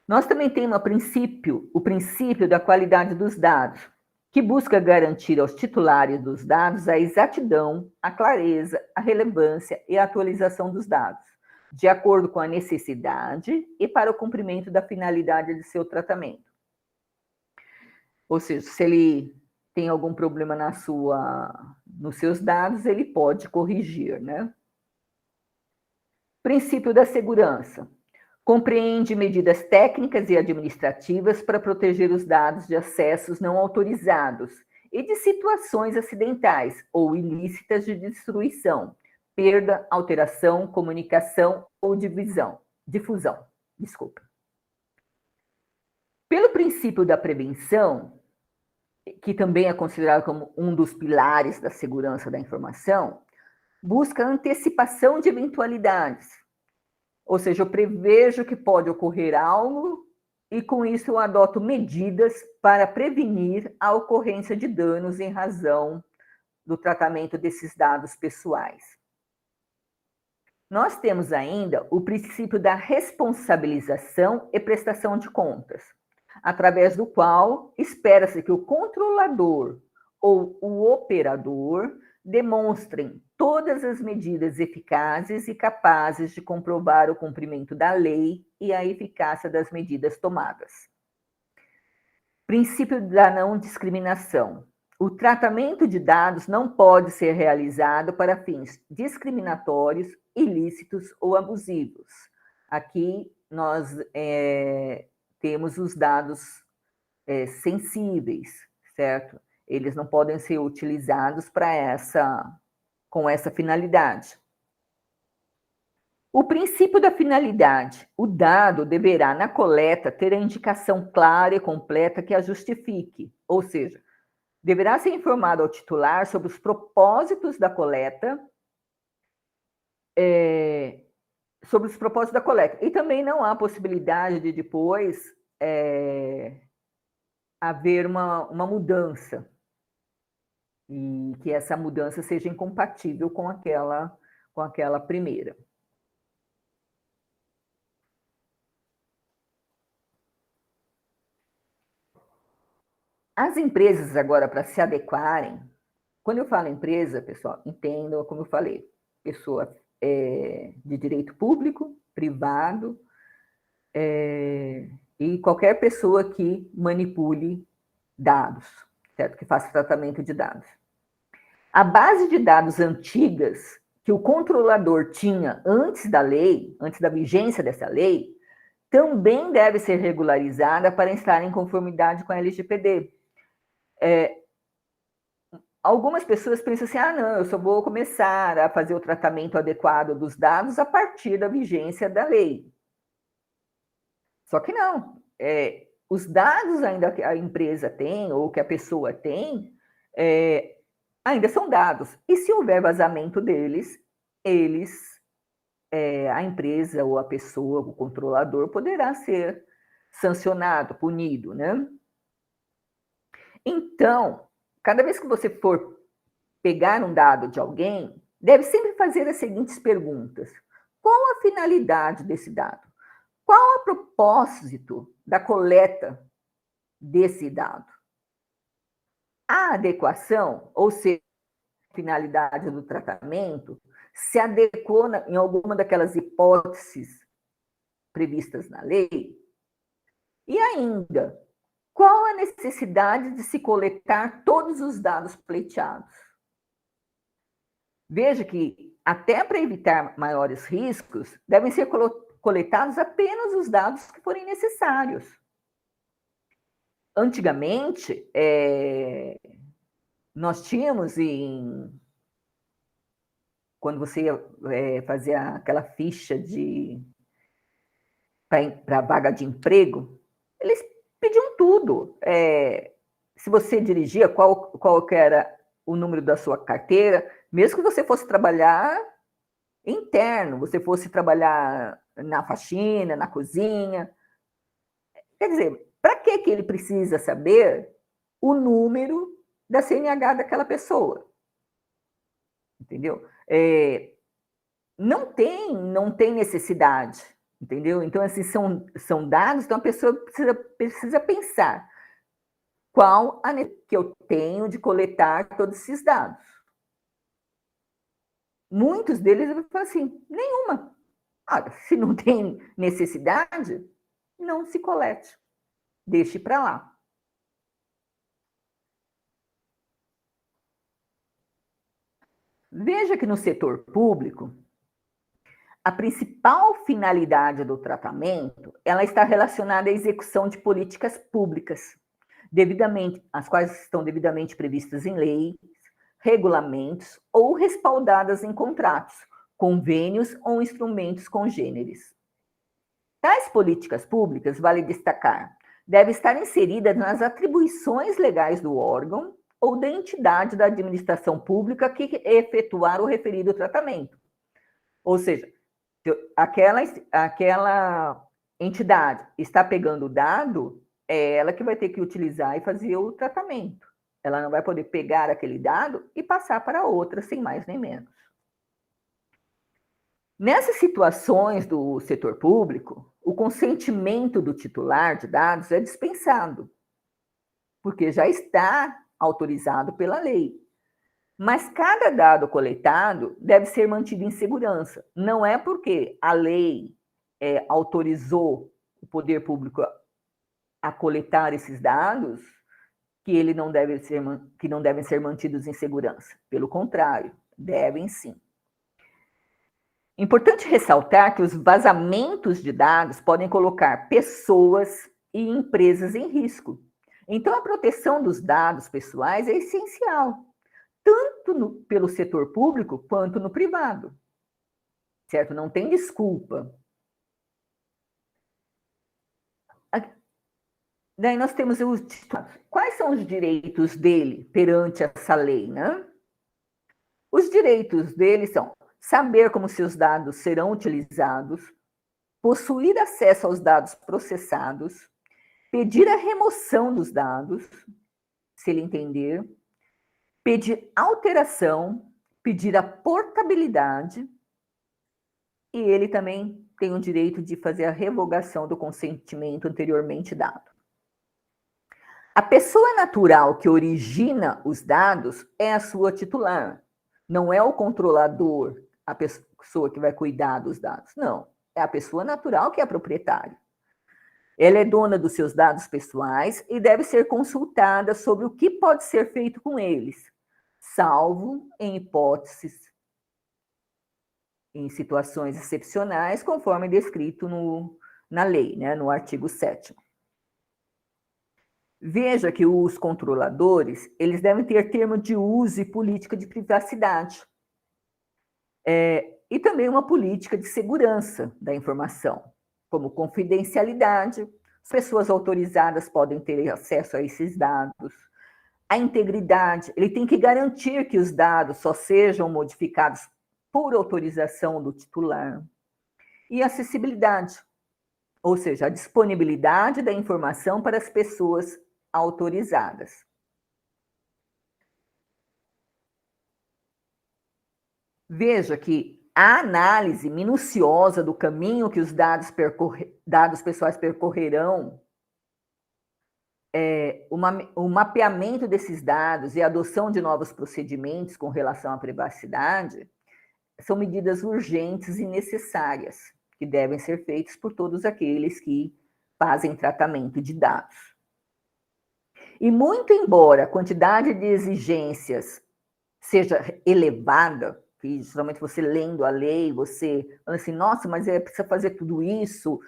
Speaker 1: Nós também temos o princípio da qualidade dos dados, que busca garantir aos titulares dos dados a exatidão, a clareza, a relevância e a atualização dos dados, de acordo com a necessidade e para o cumprimento da finalidade de seu tratamento. Ou seja, se ele tem algum problema nos seus dados, ele pode corrigir, né? Princípio da segurança. Compreende medidas técnicas e administrativas para proteger os dados de acessos não autorizados e de situações acidentais ou ilícitas de destruição, perda, alteração, comunicação ou difusão. Desculpa. Pelo princípio da prevenção, que também é considerado como um dos pilares da segurança da informação, busca antecipação de eventualidades. Ou seja, eu prevejo que pode ocorrer algo e, com isso, eu adoto medidas para prevenir a ocorrência de danos em razão do tratamento desses dados pessoais. Nós temos ainda o princípio da responsabilização e prestação de contas, através do qual espera-se que o controlador ou o operador demonstrem todas as medidas eficazes e capazes de comprovar o cumprimento da lei e a eficácia das medidas tomadas. Princípio da não discriminação. O tratamento de dados não pode ser realizado para fins discriminatórios, ilícitos ou abusivos. Aqui nós temos os dados sensíveis, certo? Eles não podem ser utilizados com essa finalidade. O princípio da finalidade. O dado deverá, na coleta, ter a indicação clara e completa que a justifique, ou seja, deverá ser informado ao titular sobre os propósitos da coleta, sobre os propósitos da coleta. E também não há possibilidade de depois haver uma mudança, e que essa mudança seja incompatível com aquela primeira. As empresas agora, para se adequarem, quando eu falo empresa, pessoal, entendam como eu falei, pessoa de direito público, privado, e qualquer pessoa que manipule dados, certo? Que faça tratamento de dados. A base de dados antigas que o controlador tinha antes da lei, antes da vigência dessa lei, também deve ser regularizada para estar em conformidade com a LGPD. Algumas pessoas pensam assim, não, eu só vou começar a fazer o tratamento adequado dos dados a partir da vigência da lei. Só que não. Os dados ainda que a empresa tem, ou que a pessoa tem, ainda são dados. E se houver vazamento deles, a empresa ou a pessoa, o controlador, poderá ser sancionado, punido, né? Então, cada vez que você for pegar um dado de alguém, deve sempre fazer as seguintes perguntas. Qual a finalidade desse dado? Qual o propósito da coleta desse dado? A adequação, ou seja, a finalidade do tratamento, se adequou em alguma daquelas hipóteses previstas na lei? E ainda, qual a necessidade de se coletar todos os dados pleiteados? Veja que, até para evitar maiores riscos, devem ser coletados apenas os dados que forem necessários. Antigamente, nós tínhamos, quando você ia fazer aquela ficha para vaga de emprego, eles pediam tudo. Se você dirigia, qual que era o número da sua carteira, mesmo que você fosse trabalhar interno, você fosse trabalhar na faxina, na cozinha. Quer dizer, para que ele precisa saber o número da CNH daquela pessoa? Entendeu? Não tem necessidade, entendeu? Então, assim, são dados, então a pessoa precisa pensar qual a necessidade que eu tenho de coletar todos esses dados. Muitos deles vão falar assim, nenhuma. Se não tem necessidade, não se colete. Deixe para lá. Veja que no setor público, a principal finalidade do tratamento, ela está relacionada à execução de políticas públicas, as quais estão devidamente previstas em leis, regulamentos ou respaldadas em contratos, convênios ou instrumentos congêneres. Tais políticas públicas, vale destacar, devem estar inseridas nas atribuições legais do órgão ou da entidade da administração pública que efetuar o referido tratamento. Ou seja, aquela entidade está pegando o dado, é ela que vai ter que utilizar e fazer o tratamento. Ela não vai poder pegar aquele dado e passar para outra, sem mais nem menos. Nessas situações do setor público, o consentimento do titular de dados é dispensado, porque já está autorizado pela lei. Mas cada dado coletado deve ser mantido em segurança. Não é porque a lei autorizou o poder público a coletar esses dados que não devem ser mantidos em segurança. Pelo contrário, devem sim. Importante ressaltar que os vazamentos de dados podem colocar pessoas e empresas em risco. Então, a proteção dos dados pessoais é essencial, tanto pelo setor público quanto no privado. Certo? Não tem desculpa. Daí nós temos os titulares. Quais são os direitos dele perante essa lei, né? Os direitos dele são saber como seus dados serão utilizados, possuir acesso aos dados processados, pedir a remoção dos dados, se ele entender, pedir alteração, pedir a portabilidade, e ele também tem o direito de fazer a revogação do consentimento anteriormente dado. A pessoa natural que origina os dados é a sua titular, não é o controlador, a pessoa que vai cuidar dos dados, não. É a pessoa natural que é a proprietária. Ela é dona dos seus dados pessoais e deve ser consultada sobre o que pode ser feito com eles, salvo em hipóteses, em situações excepcionais, conforme descrito na lei, né, no artigo 7º. Veja que os controladores, eles devem ter termo de uso e política de privacidade. E também uma política de segurança da informação, como confidencialidade, as pessoas autorizadas podem ter acesso a esses dados. A integridade, ele tem que garantir que os dados só sejam modificados por autorização do titular. E acessibilidade, ou seja, a disponibilidade da informação para as pessoas autorizadas. Veja que a análise minuciosa do caminho que os dados pessoais percorrerão, o mapeamento desses dados e a adoção de novos procedimentos com relação à privacidade são medidas urgentes e necessárias que devem ser feitas por todos aqueles que fazem tratamento de dados. E muito embora a quantidade de exigências seja elevada, que geralmente você lendo a lei, você fala assim, nossa, mas precisa fazer tudo isso,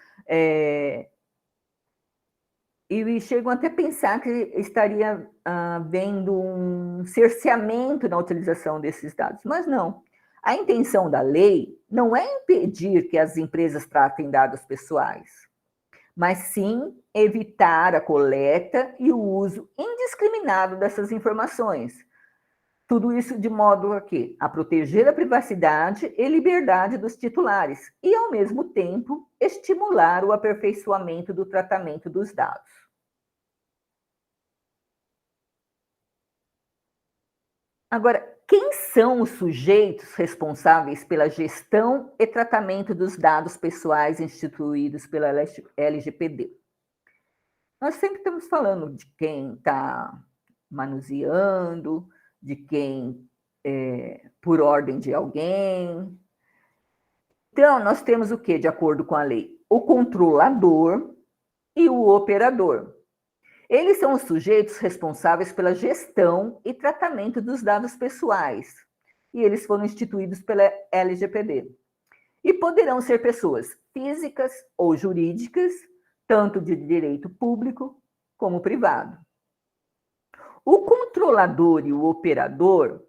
Speaker 1: e chegam até a pensar que estaria havendo um cerceamento na utilização desses dados, mas não. A intenção da lei não é impedir que as empresas tratem dados pessoais, mas sim evitar a coleta e o uso indiscriminado dessas informações. Tudo isso de modo a proteger a privacidade e liberdade dos titulares e, ao mesmo tempo, estimular o aperfeiçoamento do tratamento dos dados. Agora, quem são os sujeitos responsáveis pela gestão e tratamento dos dados pessoais instituídos pela LGPD? Nós sempre estamos falando de quem está manuseando, de quem por ordem de alguém. Então, nós temos o quê, de acordo com a lei? O controlador e o operador. Eles são os sujeitos responsáveis pela gestão e tratamento dos dados pessoais, e eles foram instituídos pela LGPD. E poderão ser pessoas físicas ou jurídicas, tanto de direito público como privado. O controlador e o operador,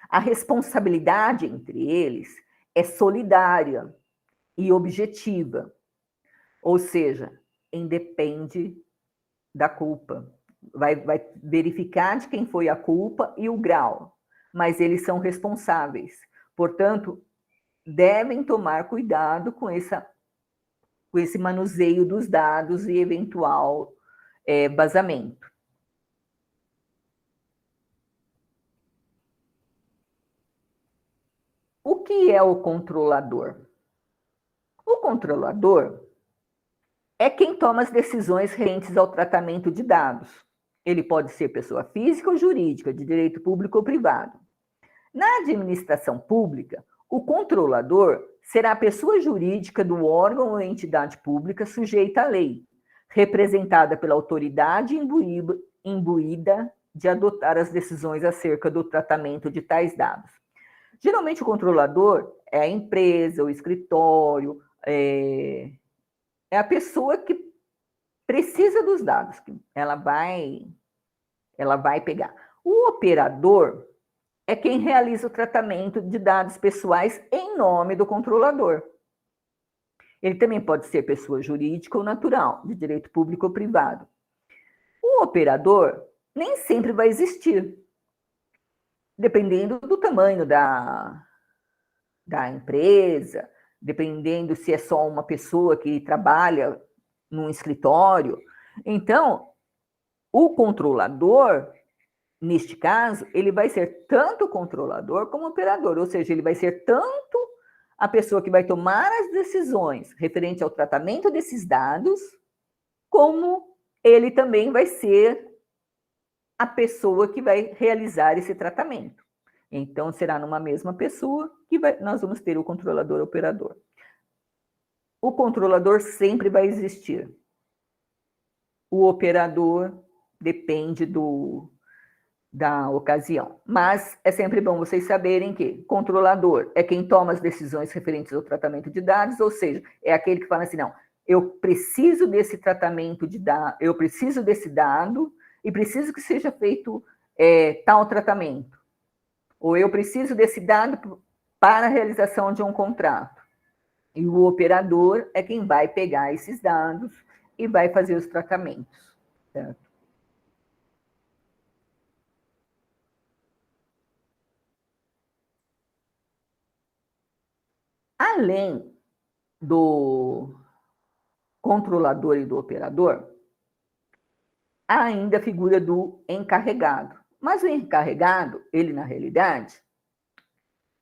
Speaker 1: a responsabilidade entre eles é solidária e objetiva, ou seja, independe da culpa. Vai verificar de quem foi a culpa e o grau, mas eles são responsáveis. Portanto, devem tomar cuidado com esse manuseio dos dados e eventual vazamento. O que é o controlador? O controlador é quem toma as decisões referentes ao tratamento de dados. Ele pode ser pessoa física ou jurídica, de direito público ou privado. Na administração pública, o controlador será a pessoa jurídica do órgão ou entidade pública sujeita à lei, representada pela autoridade imbuída de adotar as decisões acerca do tratamento de tais dados. Geralmente, o controlador é a empresa, o escritório, é a pessoa que precisa dos dados, que ela vai pegar. O operador é quem realiza o tratamento de dados pessoais em nome do controlador. Ele também pode ser pessoa jurídica ou natural, de direito público ou privado. O operador nem sempre vai existir, dependendo do tamanho da empresa, dependendo se é só uma pessoa que trabalha num escritório. Então, o controlador, neste caso, ele vai ser tanto controlador como operador, ou seja, ele vai ser tanto a pessoa que vai tomar as decisões referente ao tratamento desses dados, como ele também vai ser a pessoa que vai realizar esse tratamento. Então, será numa mesma pessoa que nós vamos ter o controlador operador. O controlador sempre vai existir. O operador depende da ocasião. Mas é sempre bom vocês saberem que controlador é quem toma as decisões referentes ao tratamento de dados, ou seja, é aquele que fala assim, não, eu preciso desse tratamento de dados, eu preciso desse dado e preciso que seja feito tal tratamento. Ou eu preciso desse dado para a realização de um contrato. E o operador é quem vai pegar esses dados e vai fazer os tratamentos, certo? Além do controlador e do operador, há ainda a figura do encarregado. Mas o encarregado, ele na realidade,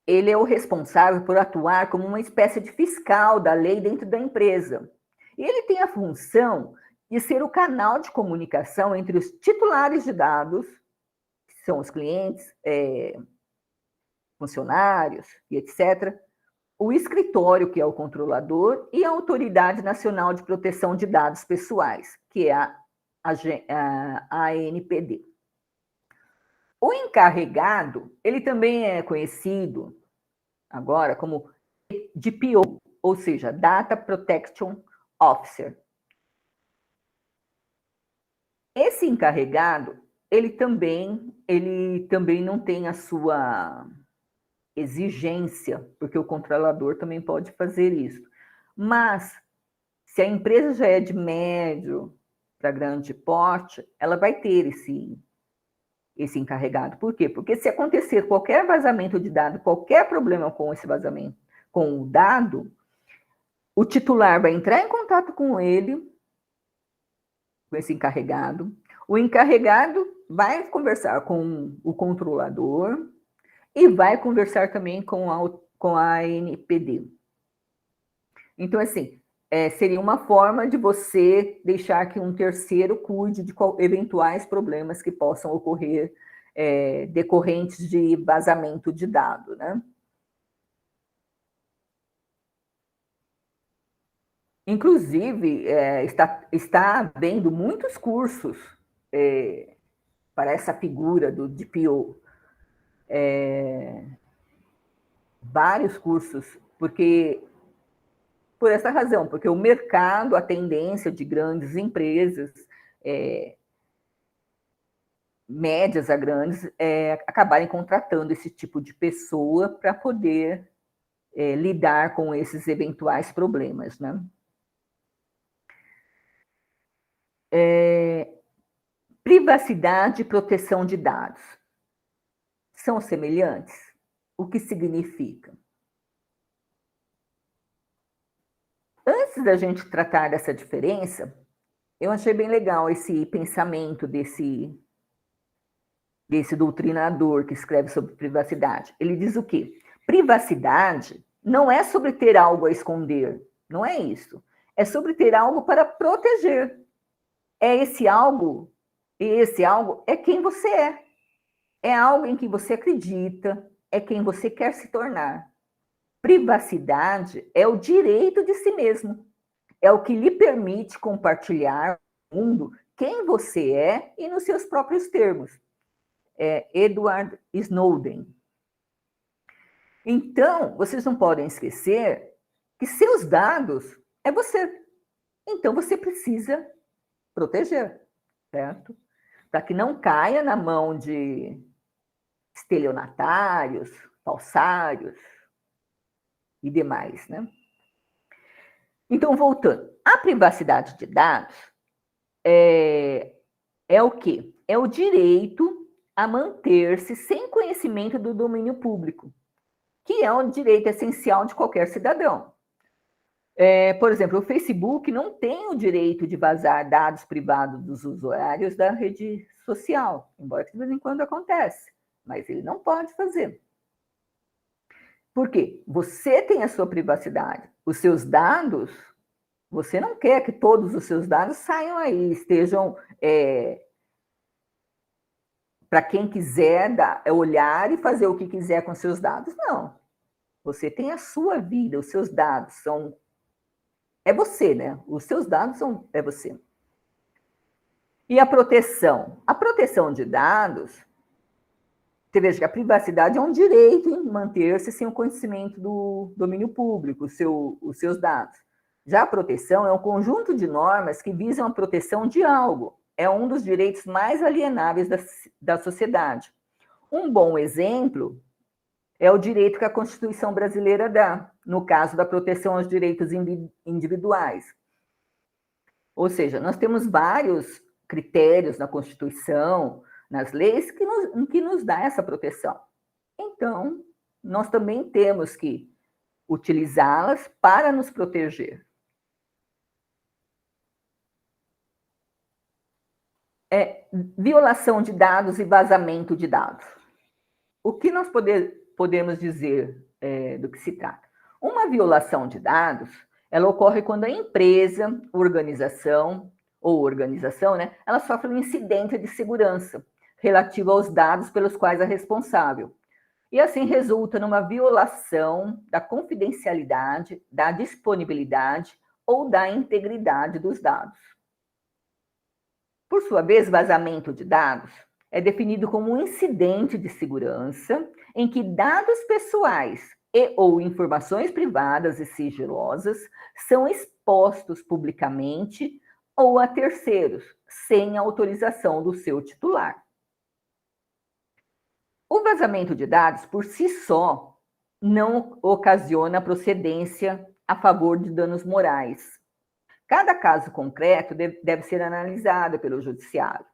Speaker 1: ele é o responsável por atuar como uma espécie de fiscal da lei dentro da empresa. E ele tem a função de ser o canal de comunicação entre os titulares de dados, que são os clientes, funcionários e etc., o escritório, que é o controlador, e a Autoridade Nacional de Proteção de Dados Pessoais, que é a ANPD. O encarregado, ele também é conhecido agora como DPO, ou seja, Data Protection Officer. Esse encarregado, ele também não tem a sua exigência, porque o controlador também pode fazer isso. Mas, se a empresa já é de médio para grande porte, ela vai ter esse encarregado. Por quê? Porque se acontecer qualquer vazamento de dado, qualquer problema com esse vazamento, com o dado, o titular vai entrar em contato com ele, com esse encarregado, o encarregado vai conversar com o controlador e vai conversar também com a ANPD. Então, assim, seria uma forma de você deixar que um terceiro cuide de eventuais problemas que possam ocorrer decorrentes de vazamento de dado, né? Inclusive, está havendo muitos cursos para essa figura do DPO. Vários cursos, por essa razão, porque o mercado, a tendência de grandes empresas, médias a grandes, acabarem contratando esse tipo de pessoa para poder lidar com esses eventuais problemas, né? Privacidade e proteção de dados são semelhantes? O que significa? Antes da gente tratar dessa diferença, eu achei bem legal esse pensamento desse doutrinador que escreve sobre privacidade. Ele diz o quê? Privacidade não é sobre ter algo a esconder, não é isso. É sobre ter algo para proteger. Esse algo é quem você é. É algo em que você acredita, é quem você quer se tornar. Privacidade é o direito de si mesmo. É o que lhe permite compartilhar com o mundo quem você é e nos seus próprios termos. Edward Snowden. Então, vocês não podem esquecer que seus dados é você. Então, você precisa proteger, certo? Para que não caia na mão de estelionatários, falsários e demais, né? Então, voltando, a privacidade de dados é o quê? É o direito a manter-se sem conhecimento do domínio público. que é um direito essencial de qualquer cidadão. Por exemplo, o Facebook não tem o direito de vazar dados privados dos usuários da rede social, embora de vez em quando acontece, mas ele não pode fazer. Por quê? Você tem a sua privacidade. Os seus dados, você não quer que todos os seus dados saiam aí, estejam para quem quiser olhar e fazer o que quiser com seus dados. Não. Você tem a sua vida, os seus dados são... É você, né? Os seus dados é você. E a proteção? A proteção de dados, você veja que a privacidade é um direito em manter-se sem o conhecimento do domínio público, os seus dados. Já a proteção é um conjunto de normas que visam a proteção de algo. É um dos direitos mais alienáveis da sociedade. Um bom exemplo é o direito que a Constituição brasileira dá, no caso da proteção aos direitos individuais. Ou seja, nós temos vários critérios na Constituição, nas leis, que nos dá essa proteção. Então, nós também temos que utilizá-las para nos proteger. Violação de dados e vazamento de dados. O que nós podemos dizer do que se trata? Uma violação de dados, ela ocorre quando a empresa, organização, né, ela sofre um incidente de segurança relativo aos dados pelos quais é responsável. E assim resulta numa violação da confidencialidade, da disponibilidade ou da integridade dos dados. Por sua vez, vazamento de dados é definido como um incidente de segurança em que dados pessoais ou informações privadas e sigilosas são expostos publicamente ou a terceiros, sem autorização do seu titular. O vazamento de dados, por si só, não ocasiona procedência a favor de danos morais. Cada caso concreto deve ser analisado pelo judiciário.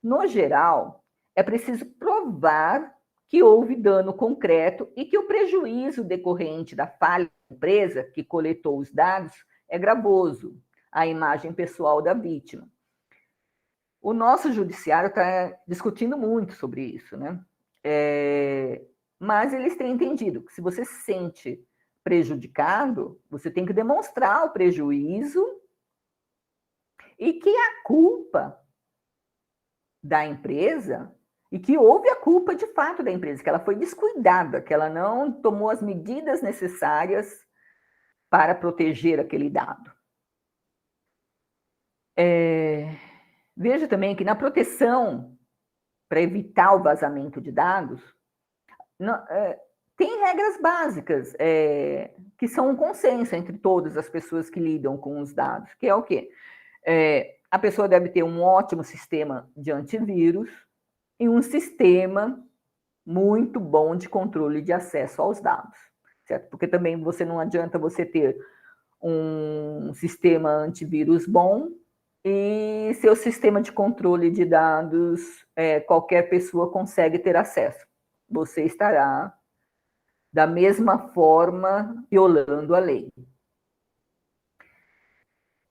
Speaker 1: No geral, é preciso provar que houve dano concreto e que o prejuízo decorrente da falha da empresa que coletou os dados é gravoso à imagem pessoal da vítima. O nosso judiciário está discutindo muito sobre isso, né? Mas eles têm entendido que se você se sente prejudicado, você tem que demonstrar o prejuízo e que a culpa da empresa, e que houve a culpa de fato da empresa, que ela foi descuidada, que ela não tomou as medidas necessárias para proteger aquele dado. Veja também que na proteção, para evitar o vazamento de dados, tem regras básicas que são um consenso entre todas as pessoas que lidam com os dados, que é o quê? A pessoa deve ter um ótimo sistema de antivírus e um sistema muito bom de controle de acesso aos dados, certo? Porque também não adianta você ter um sistema antivírus bom e seu sistema de controle de dados, qualquer pessoa consegue ter acesso. Você estará, da mesma forma, violando a lei.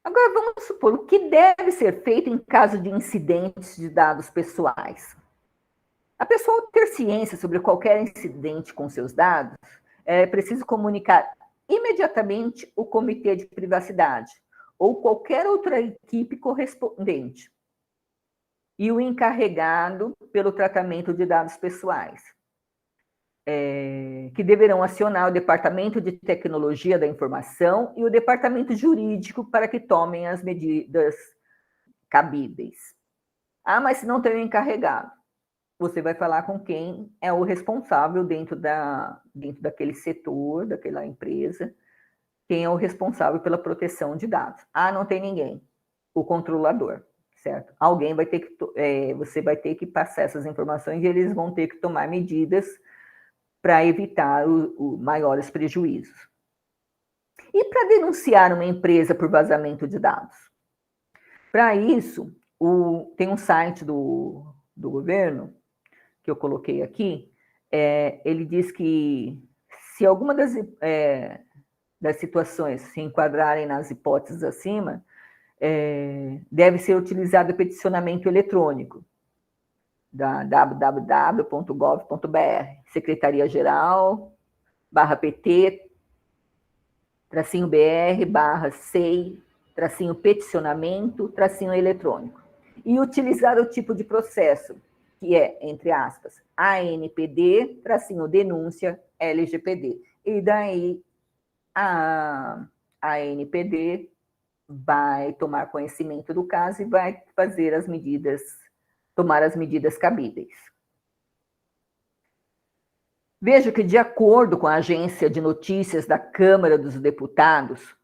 Speaker 1: Agora, vamos supor, o que deve ser feito em caso de incidentes de dados pessoais? A pessoa, ao ter ciência sobre qualquer incidente com seus dados, é preciso comunicar imediatamente o Comitê de Privacidade ou qualquer outra equipe correspondente e o encarregado pelo tratamento de dados pessoais, que deverão acionar o Departamento de Tecnologia da Informação e o Departamento Jurídico para que tomem as medidas cabíveis. Mas se não tem o encarregado, você vai falar com quem é o responsável dentro daquele setor, daquela empresa, quem é o responsável pela proteção de dados. Não tem ninguém. O controlador, certo? Alguém vai ter que... você vai ter que passar essas informações e eles vão ter que tomar medidas para evitar maiores prejuízos. E para denunciar uma empresa por vazamento de dados? Para isso, tem um site do governo, que eu coloquei aqui, ele diz que se alguma das situações se enquadrarem nas hipóteses acima, deve ser utilizado o peticionamento eletrônico da www.gov.br, Secretaria-Geral, /PT, -BR, SEI, peticionamento, eletrônico. E utilizar o tipo de processo, que é, entre aspas, ANPD, denúncia, LGPD. E daí a ANPD vai tomar conhecimento do caso e vai fazer tomar as medidas cabíveis. Veja que, de acordo com a agência de notícias da Câmara dos Deputados,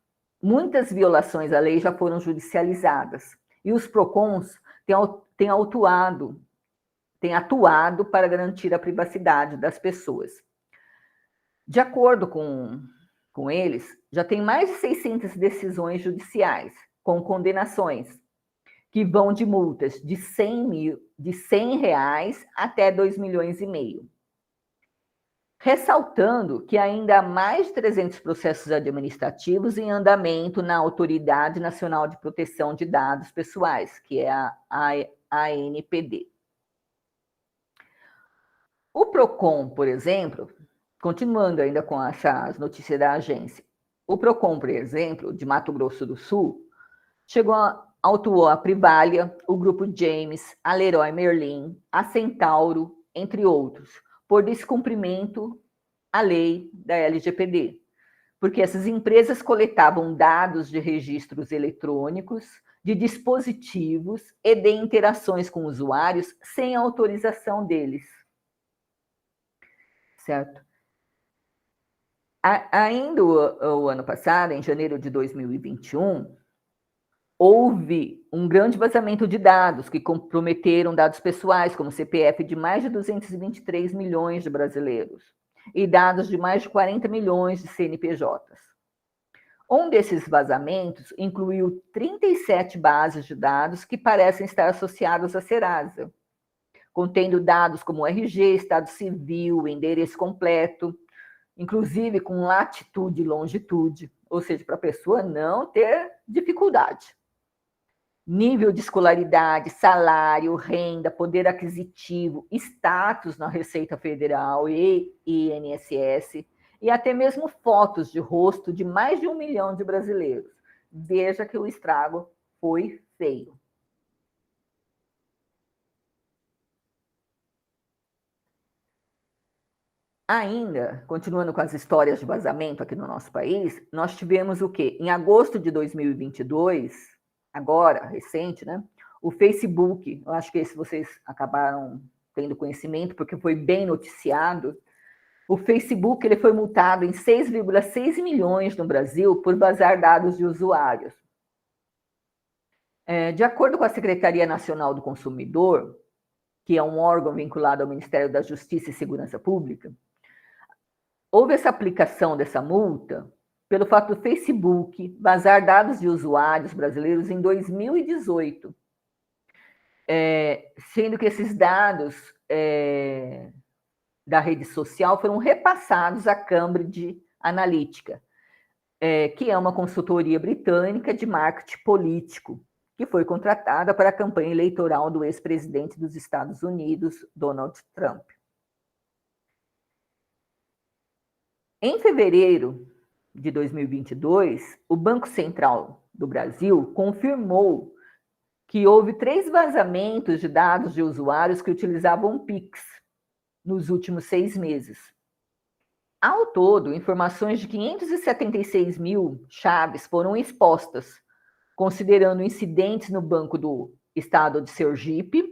Speaker 1: muitas violações à lei já foram judicializadas e os PROCONs têm atuado para garantir a privacidade das pessoas. De acordo com eles, já tem mais de 600 decisões judiciais, com condenações, que vão de multas de R$100 até R$2,5 milhões. Ressaltando que ainda há mais de 300 processos administrativos em andamento na Autoridade Nacional de Proteção de Dados Pessoais, que é a ANPD. O PROCON, por exemplo, continuando ainda com essas notícias da agência, o PROCON, por exemplo, de Mato Grosso do Sul, autuou a Privalha, o Grupo James, a Leroy Merlin, a Centauro, entre outros, por descumprimento à lei da LGPD, porque essas empresas coletavam dados de registros eletrônicos, de dispositivos e de interações com usuários sem autorização deles. Certo? Ainda o ano passado, em janeiro de 2021, houve um grande vazamento de dados que comprometeram dados pessoais, como CPF de mais de 223 milhões de brasileiros e dados de mais de 40 milhões de CNPJs. Um desses vazamentos incluiu 37 bases de dados que parecem estar associados à Serasa, contendo dados como RG, estado civil, endereço completo, inclusive com latitude e longitude, ou seja, para a pessoa não ter dificuldade. Nível de escolaridade, salário, renda, poder aquisitivo, status na Receita Federal e INSS, e até mesmo fotos de rosto de mais de 1 milhão de brasileiros. Veja que o estrago foi feio. Ainda, continuando com as histórias de vazamento aqui no nosso país, nós tivemos o quê? Em agosto de 2022, agora, recente, né? O Facebook, eu acho que esse vocês acabaram tendo conhecimento, porque foi bem noticiado. O Facebook ele foi multado em 6,6 milhões no Brasil por vazar dados de usuários. De acordo com a Secretaria Nacional do Consumidor, que é um órgão vinculado ao Ministério da Justiça e Segurança Pública, houve essa aplicação dessa multa pelo fato do Facebook vazar dados de usuários brasileiros em 2018, sendo que esses dados da rede social foram repassados à Cambridge Analytica, que é uma consultoria britânica de marketing político, que foi contratada para a campanha eleitoral do ex-presidente dos Estados Unidos, Donald Trump. Em fevereiro de 2022, o Banco Central do Brasil confirmou que houve 3 vazamentos de dados de usuários que utilizavam o Pix nos últimos 6 meses. Ao todo, informações de 576 mil chaves foram expostas, considerando incidentes no Banco do Estado de Sergipe,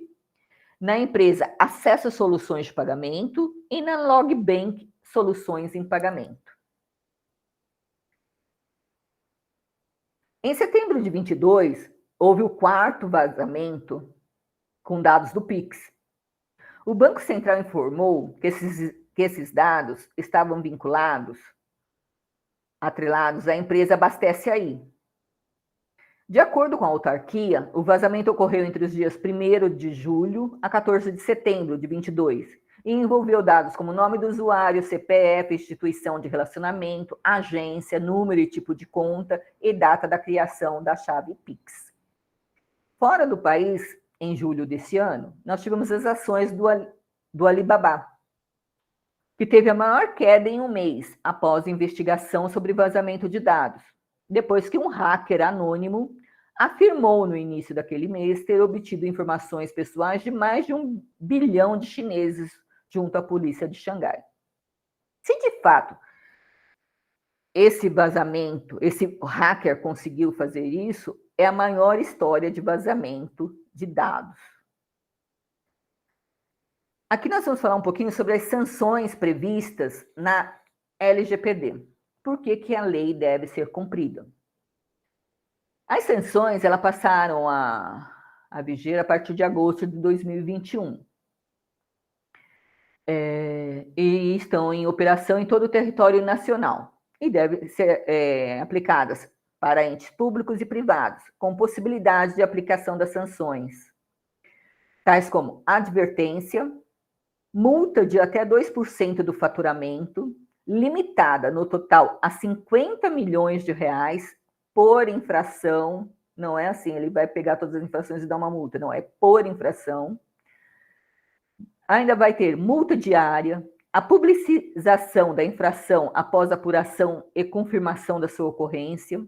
Speaker 1: na empresa Acesso Soluções de Pagamento e na Logbank Soluções em Pagamento. Em setembro de 22, houve o 4º vazamento com dados do Pix. O Banco Central informou que esses dados estavam atrelados à empresa Abastece Aí. De acordo com a autarquia, o vazamento ocorreu entre os dias 1º de julho a 14 de setembro de 22 e envolveu dados como nome do usuário, CPF, instituição de relacionamento, agência, número e tipo de conta e data da criação da chave Pix. Fora do país, em julho desse ano, nós tivemos as ações do Alibaba, que teve a maior queda em um mês após investigação sobre vazamento de dados, depois que um hacker anônimo afirmou no início daquele mês ter obtido informações pessoais de mais de 1 bilhão de chineses junto à polícia de Xangai. Se de fato esse vazamento, esse hacker conseguiu fazer isso, é a maior história de vazamento de dados. Aqui nós vamos falar um pouquinho sobre as sanções previstas na LGPD. Por que a lei deve ser cumprida? As sanções elas passaram a viger a partir de agosto de 2021. E estão em operação em todo o território nacional. E devem ser aplicadas para entes públicos e privados, com possibilidade de aplicação das sanções, tais como advertência, multa de até 2% do faturamento, limitada no total a 50 milhões de reais por infração. Não é assim, ele vai pegar todas as infrações e dar uma multa, não, é por infração. Ainda vai ter multa diária, a publicização da infração após apuração e confirmação da sua ocorrência.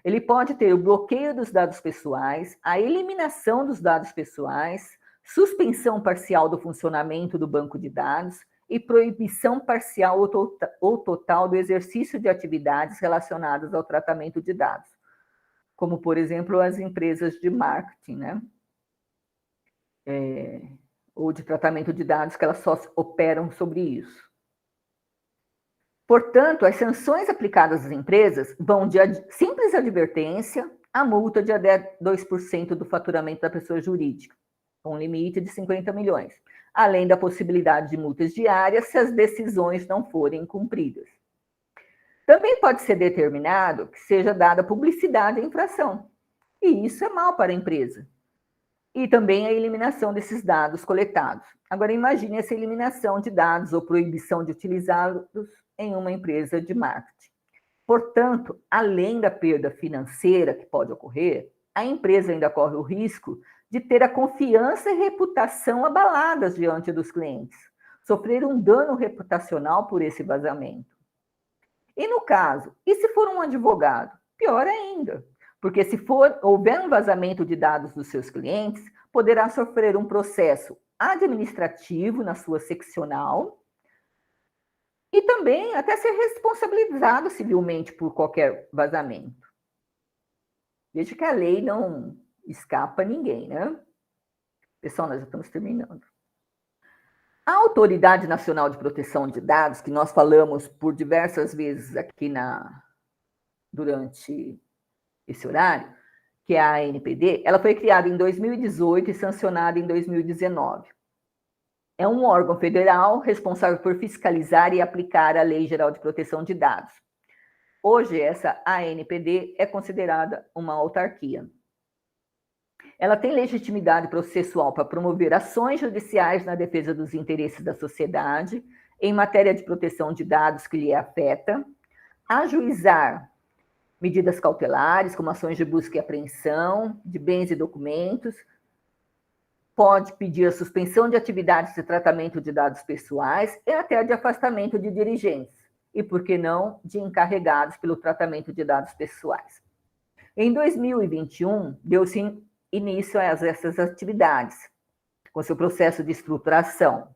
Speaker 1: Ele pode ter o bloqueio dos dados pessoais, a eliminação dos dados pessoais, suspensão parcial do funcionamento do banco de dados e proibição parcial ou total do exercício de atividades relacionadas ao tratamento de dados, como, por exemplo, as empresas de marketing, né? Ou de tratamento de dados, que elas só operam sobre isso. Portanto, as sanções aplicadas às empresas vão de simples advertência a multa de até 2% do faturamento da pessoa jurídica, com limite de 50 milhões, além da possibilidade de multas diárias se as decisões não forem cumpridas. Também pode ser determinado que seja dada publicidade à infração, e isso é mal para a empresa. E também a eliminação desses dados coletados. Agora, imagine essa eliminação de dados ou proibição de utilizá-los em uma empresa de marketing. Portanto, além da perda financeira que pode ocorrer, a empresa ainda corre o risco de ter a confiança e reputação abaladas diante dos clientes, sofrer um dano reputacional por esse vazamento. E no caso, e se for um advogado? Pior ainda, porque se houver um vazamento de dados dos seus clientes, poderá sofrer um processo administrativo na sua seccional e também até ser responsabilizado civilmente por qualquer vazamento. Veja que a lei não escapa a ninguém, né? Pessoal, nós já estamos terminando. A Autoridade Nacional de Proteção de Dados, que nós falamos por diversas vezes aqui durante esse horário, que é a ANPD, ela foi criada em 2018 e sancionada em 2019. É um órgão federal responsável por fiscalizar e aplicar a Lei Geral de Proteção de Dados. Hoje, essa ANPD é considerada uma autarquia. Ela tem legitimidade processual para promover ações judiciais na defesa dos interesses da sociedade em matéria de proteção de dados que lhe afeta, ajuizar medidas cautelares, como ações de busca e apreensão de bens e documentos, pode pedir a suspensão de atividades de tratamento de dados pessoais e até de afastamento de dirigentes, e, por que não, de encarregados pelo tratamento de dados pessoais. Em 2021, deu-se início a essas atividades, com seu processo de estruturação,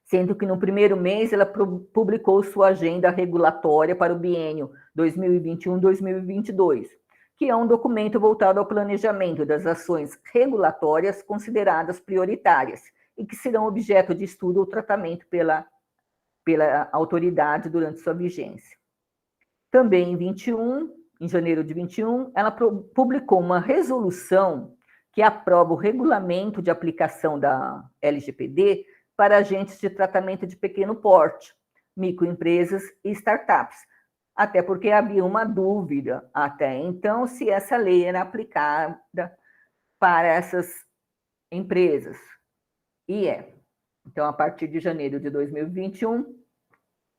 Speaker 1: sendo que no primeiro mês ela publicou sua agenda regulatória para o biênio 2021-2022, que é um documento voltado ao planejamento das ações regulatórias consideradas prioritárias e que serão objeto de estudo ou tratamento pela autoridade durante sua vigência. Também em janeiro de 21, ela publicou uma resolução que aprova o regulamento de aplicação da LGPD para agentes de tratamento de pequeno porte, microempresas e startups, até porque havia uma dúvida até então se essa lei era aplicada para essas empresas. E é. Então, a partir de janeiro de 2021,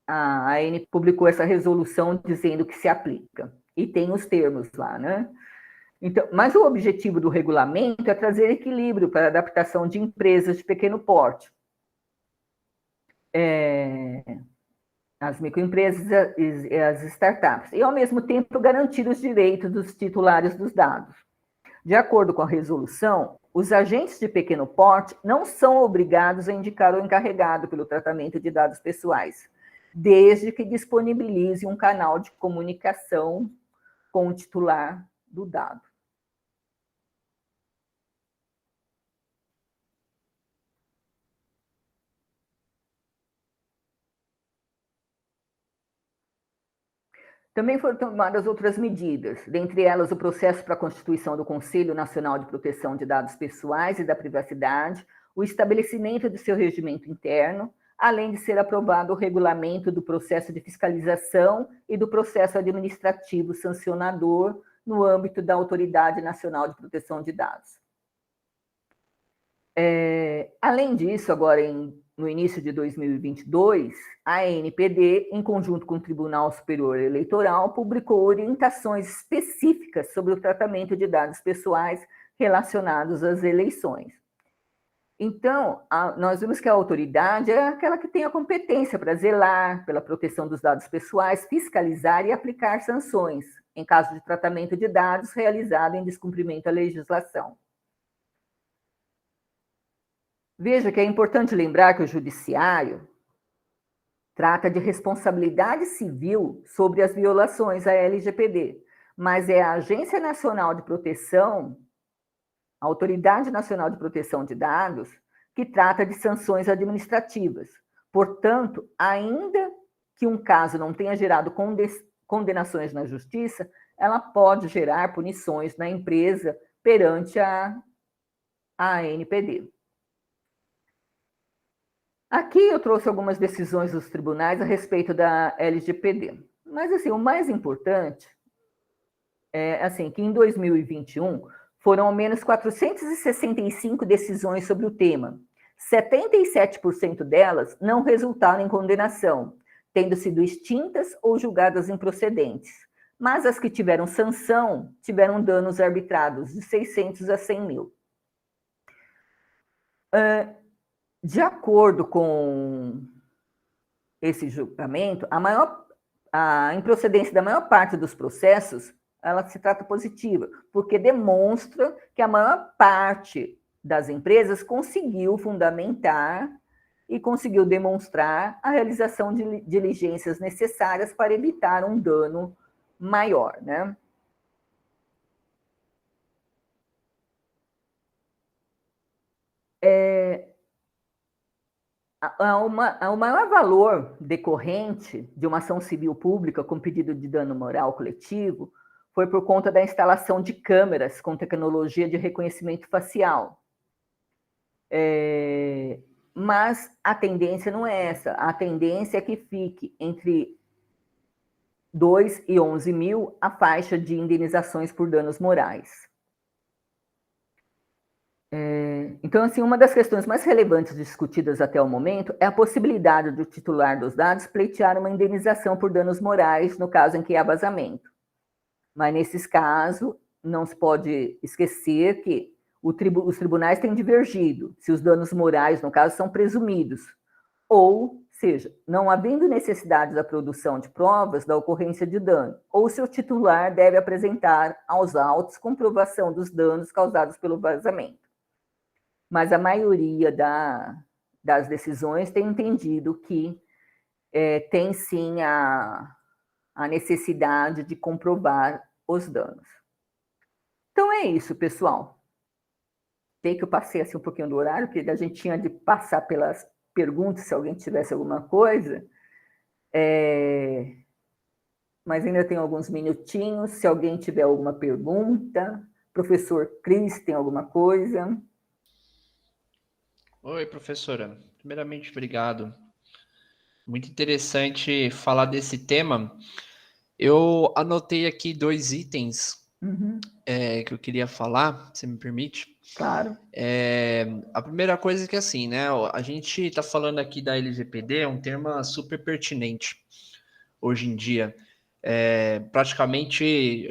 Speaker 1: a AN publicou essa resolução dizendo que se aplica. E tem os termos lá, né? Então, mas o objetivo do regulamento é trazer equilíbrio para a adaptação de empresas de pequeno porte. As microempresas e as startups, e, ao mesmo tempo, garantir os direitos dos titulares dos dados. De acordo com a resolução, os agentes de pequeno porte não são obrigados a indicar o encarregado pelo tratamento de dados pessoais, desde que disponibilize um canal de comunicação com o titular do dado. Também foram tomadas outras medidas, dentre elas o processo para a constituição do Conselho Nacional de Proteção de Dados Pessoais e da Privacidade, o estabelecimento de seu regimento interno, além de ser aprovado o regulamento do processo de fiscalização e do processo administrativo sancionador no âmbito da Autoridade Nacional de Proteção de Dados. Além disso, agora no início de 2022, a ANPD, em conjunto com o Tribunal Superior Eleitoral, publicou orientações específicas sobre o tratamento de dados pessoais relacionados às eleições. Então, nós vimos que a autoridade é aquela que tem a competência para zelar pela proteção dos dados pessoais, fiscalizar e aplicar sanções, em caso de tratamento de dados realizado em descumprimento à legislação. Veja que é importante lembrar que o judiciário trata de responsabilidade civil sobre as violações à LGPD, mas é a Agência Nacional de Proteção, a Autoridade Nacional de Proteção de Dados, que trata de sanções administrativas. Portanto, ainda que um caso não tenha gerado condenações na justiça, ela pode gerar punições na empresa perante a ANPD. Aqui eu trouxe algumas decisões dos tribunais a respeito da LGPD. Mas, assim, o mais importante é, assim, que em 2021 foram ao menos 465 decisões sobre o tema. 77% delas não resultaram em condenação, tendo sido extintas ou julgadas improcedentes. Mas as que tiveram sanção tiveram danos arbitrados de 600 a 100 mil. De acordo com esse julgamento, a improcedência da maior parte dos processos, ela se trata positiva, porque demonstra que a maior parte das empresas conseguiu fundamentar e conseguiu demonstrar a realização de diligências necessárias para evitar um dano maior, né? O maior valor decorrente de uma ação civil pública com pedido de dano moral coletivo foi por conta da instalação de câmeras com tecnologia de reconhecimento facial. Mas a tendência não é essa. A tendência é que fique entre 2 e 11 mil a faixa de indenizações por danos morais. Então, assim, uma das questões mais relevantes discutidas até o momento é a possibilidade do titular dos dados pleitear uma indenização por danos morais no caso em que há vazamento. Mas, nesses casos, não se pode esquecer que os tribunais têm divergido se os danos morais, no caso, são presumidos, ou seja, não havendo necessidade da produção de provas da ocorrência de dano, ou se o titular deve apresentar aos autos comprovação dos danos causados pelo vazamento. Mas a maioria das decisões tem entendido que tem sim a necessidade de comprovar os danos. Então é isso, pessoal. Sei que eu passei assim, um pouquinho do horário, que a gente tinha de passar pelas perguntas, se alguém tivesse alguma coisa. Mas ainda tem alguns minutinhos, se alguém tiver alguma pergunta. Professor Cris, tem alguma coisa?
Speaker 2: Oi, professora. Primeiramente, obrigado. Muito interessante falar desse tema. Eu anotei aqui 2 itens
Speaker 1: Uhum.
Speaker 2: que eu queria falar, se me permite.
Speaker 1: Claro.
Speaker 2: A primeira coisa é que assim, né? A gente está falando aqui da LGPD, é um termo super pertinente hoje em dia. Praticamente,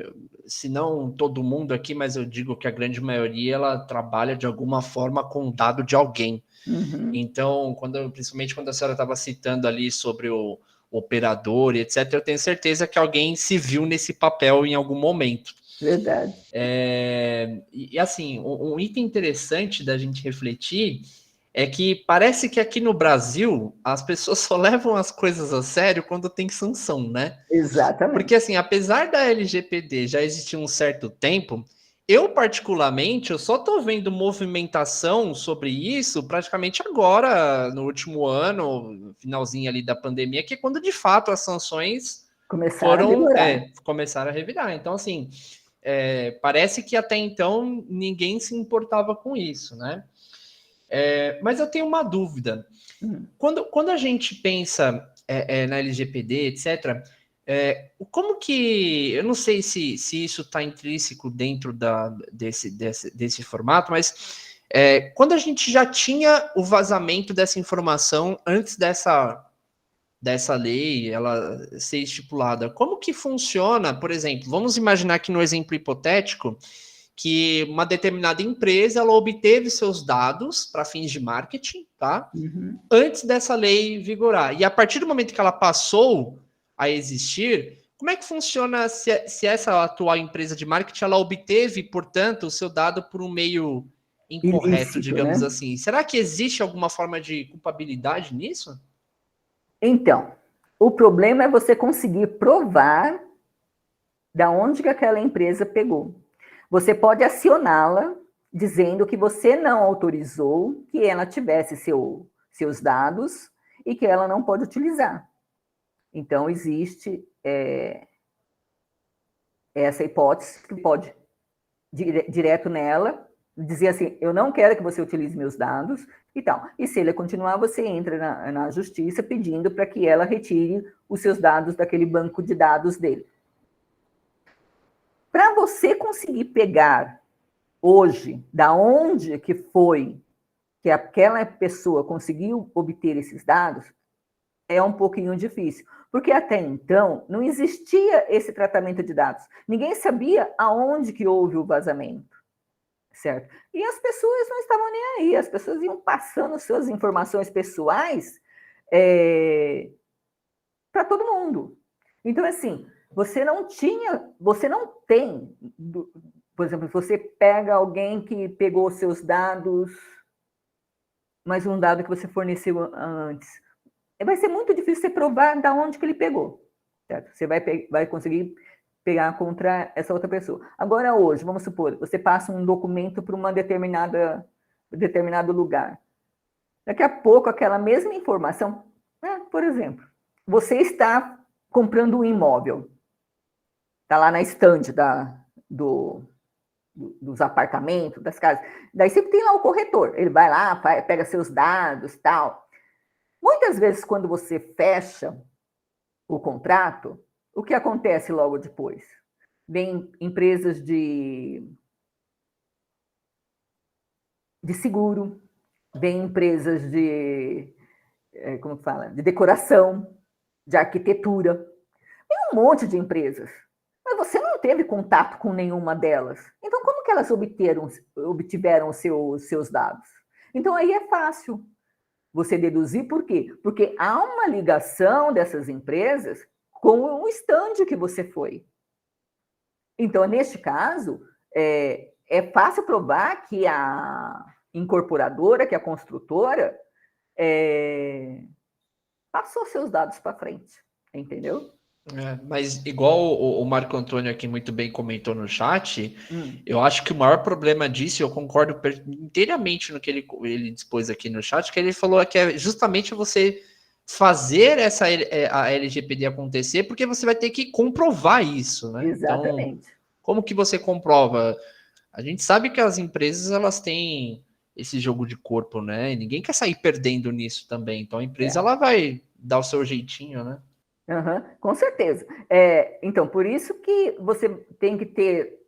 Speaker 2: se não todo mundo aqui, mas eu digo que a grande maioria ela trabalha de alguma forma com o dado de alguém.
Speaker 1: Uhum.
Speaker 2: Então, principalmente quando a senhora estava citando ali sobre o operador e etc., eu tenho certeza que alguém se viu nesse papel em algum momento.
Speaker 1: Verdade.
Speaker 2: E assim, um item interessante da gente refletir é que parece que aqui no Brasil as pessoas só levam as coisas a sério quando tem sanção, né? Porque,
Speaker 1: Exatamente.
Speaker 2: assim, apesar da LGPD já existir um certo tempo, eu, particularmente, eu só tô vendo movimentação sobre isso praticamente agora, no último ano, finalzinho ali da pandemia, que é quando, de fato, as sanções
Speaker 1: Começaram a vigorar.
Speaker 2: começaram a revirar. Então, assim, parece que até então ninguém se importava com isso, né? Mas eu tenho uma dúvida.
Speaker 1: Uhum.
Speaker 2: Quando a gente pensa na LGPD, etc., como que. Eu não sei se isso está intrínseco dentro desse formato, mas quando a gente já tinha o vazamento dessa informação antes dessa lei ela ser estipulada, como que funciona? Por exemplo, vamos imaginar que no exemplo hipotético que uma determinada empresa ela obteve seus dados para fins de marketing, tá?
Speaker 1: Uhum.
Speaker 2: Antes dessa lei vigorar. E a partir do momento que ela passou a existir, como é que funciona se essa atual empresa de marketing ela obteve, portanto, o seu dado por um meio incorreto,
Speaker 1: Ilícito,
Speaker 2: digamos
Speaker 1: né?
Speaker 2: assim? Será que existe alguma forma de culpabilidade nisso?
Speaker 1: Então, o problema é você conseguir provar da onde que aquela empresa pegou. Você pode acioná-la dizendo que você não autorizou que ela tivesse seus dados e que ela não pode utilizar. Então, existe essa hipótese que pode direto nela, dizer assim, eu não quero que você utilize meus dados e tal. E se ele continuar, você entra na justiça pedindo para que ela retire os seus dados daquele banco de dados dele. Para você conseguir pegar hoje, da onde que foi que aquela pessoa conseguiu obter esses dados, é um pouquinho difícil, porque até então não existia esse tratamento de dados. Ninguém sabia aonde que houve o vazamento, certo? E as pessoas não estavam nem aí, as pessoas iam passando suas informações pessoais para todo mundo. Então, assim, você não tem, por exemplo, você pega alguém que pegou seus dados, mas um dado que você forneceu antes. Vai ser muito difícil você provar de onde que ele pegou. Certo? Você vai conseguir pegar contra essa outra pessoa. Agora, hoje, vamos supor, você passa um documento para uma determinado lugar. Daqui a pouco, aquela mesma informação, por exemplo, você está comprando um imóvel, está lá na estande dos apartamentos, das casas. Daí você tem lá o corretor, ele vai lá, pega seus dados, tal. Muitas vezes, quando você fecha o contrato, o que acontece logo depois? Vem empresas de seguro, vem empresas como fala, de decoração, de arquitetura, tem um monte de empresas. Mas você não teve contato com nenhuma delas. Então, como que elas obtiveram os seus dados? Então, aí é fácil você deduzir por quê? Porque há uma ligação dessas empresas com o estande que você foi. Então, neste caso, é fácil provar que a incorporadora, que a construtora, passou seus dados para frente, entendeu?
Speaker 2: Mas igual o Marco Antônio aqui muito bem comentou no chat,
Speaker 1: Hum.
Speaker 2: eu acho que o maior problema disso, e eu concordo inteiramente no que ele dispôs aqui no chat, que ele falou que é justamente você fazer a LGPD acontecer, porque você vai ter que comprovar isso, né? Então,
Speaker 1: Exatamente.
Speaker 2: como que você comprova? A gente sabe que as empresas elas têm esse jogo de corpo, né? E ninguém quer sair perdendo nisso também. Então a empresa
Speaker 1: É.
Speaker 2: ela vai dar o seu jeitinho, né?
Speaker 1: Uhum, com certeza. Então, por isso que você tem que ter.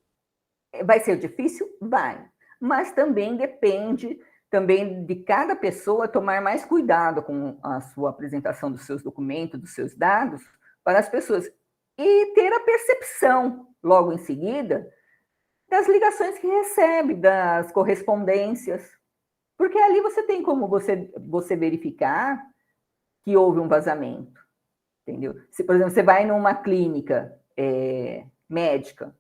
Speaker 1: Vai ser difícil? Vai. Mas também depende também de cada pessoa tomar mais cuidado com a sua apresentação dos seus documentos, dos seus dados para as pessoas. E ter a percepção, logo em seguida, das ligações que recebe, das correspondências. Porque ali você tem como você verificar que houve um vazamento, entendeu? Se, por exemplo, você vai numa clínica médica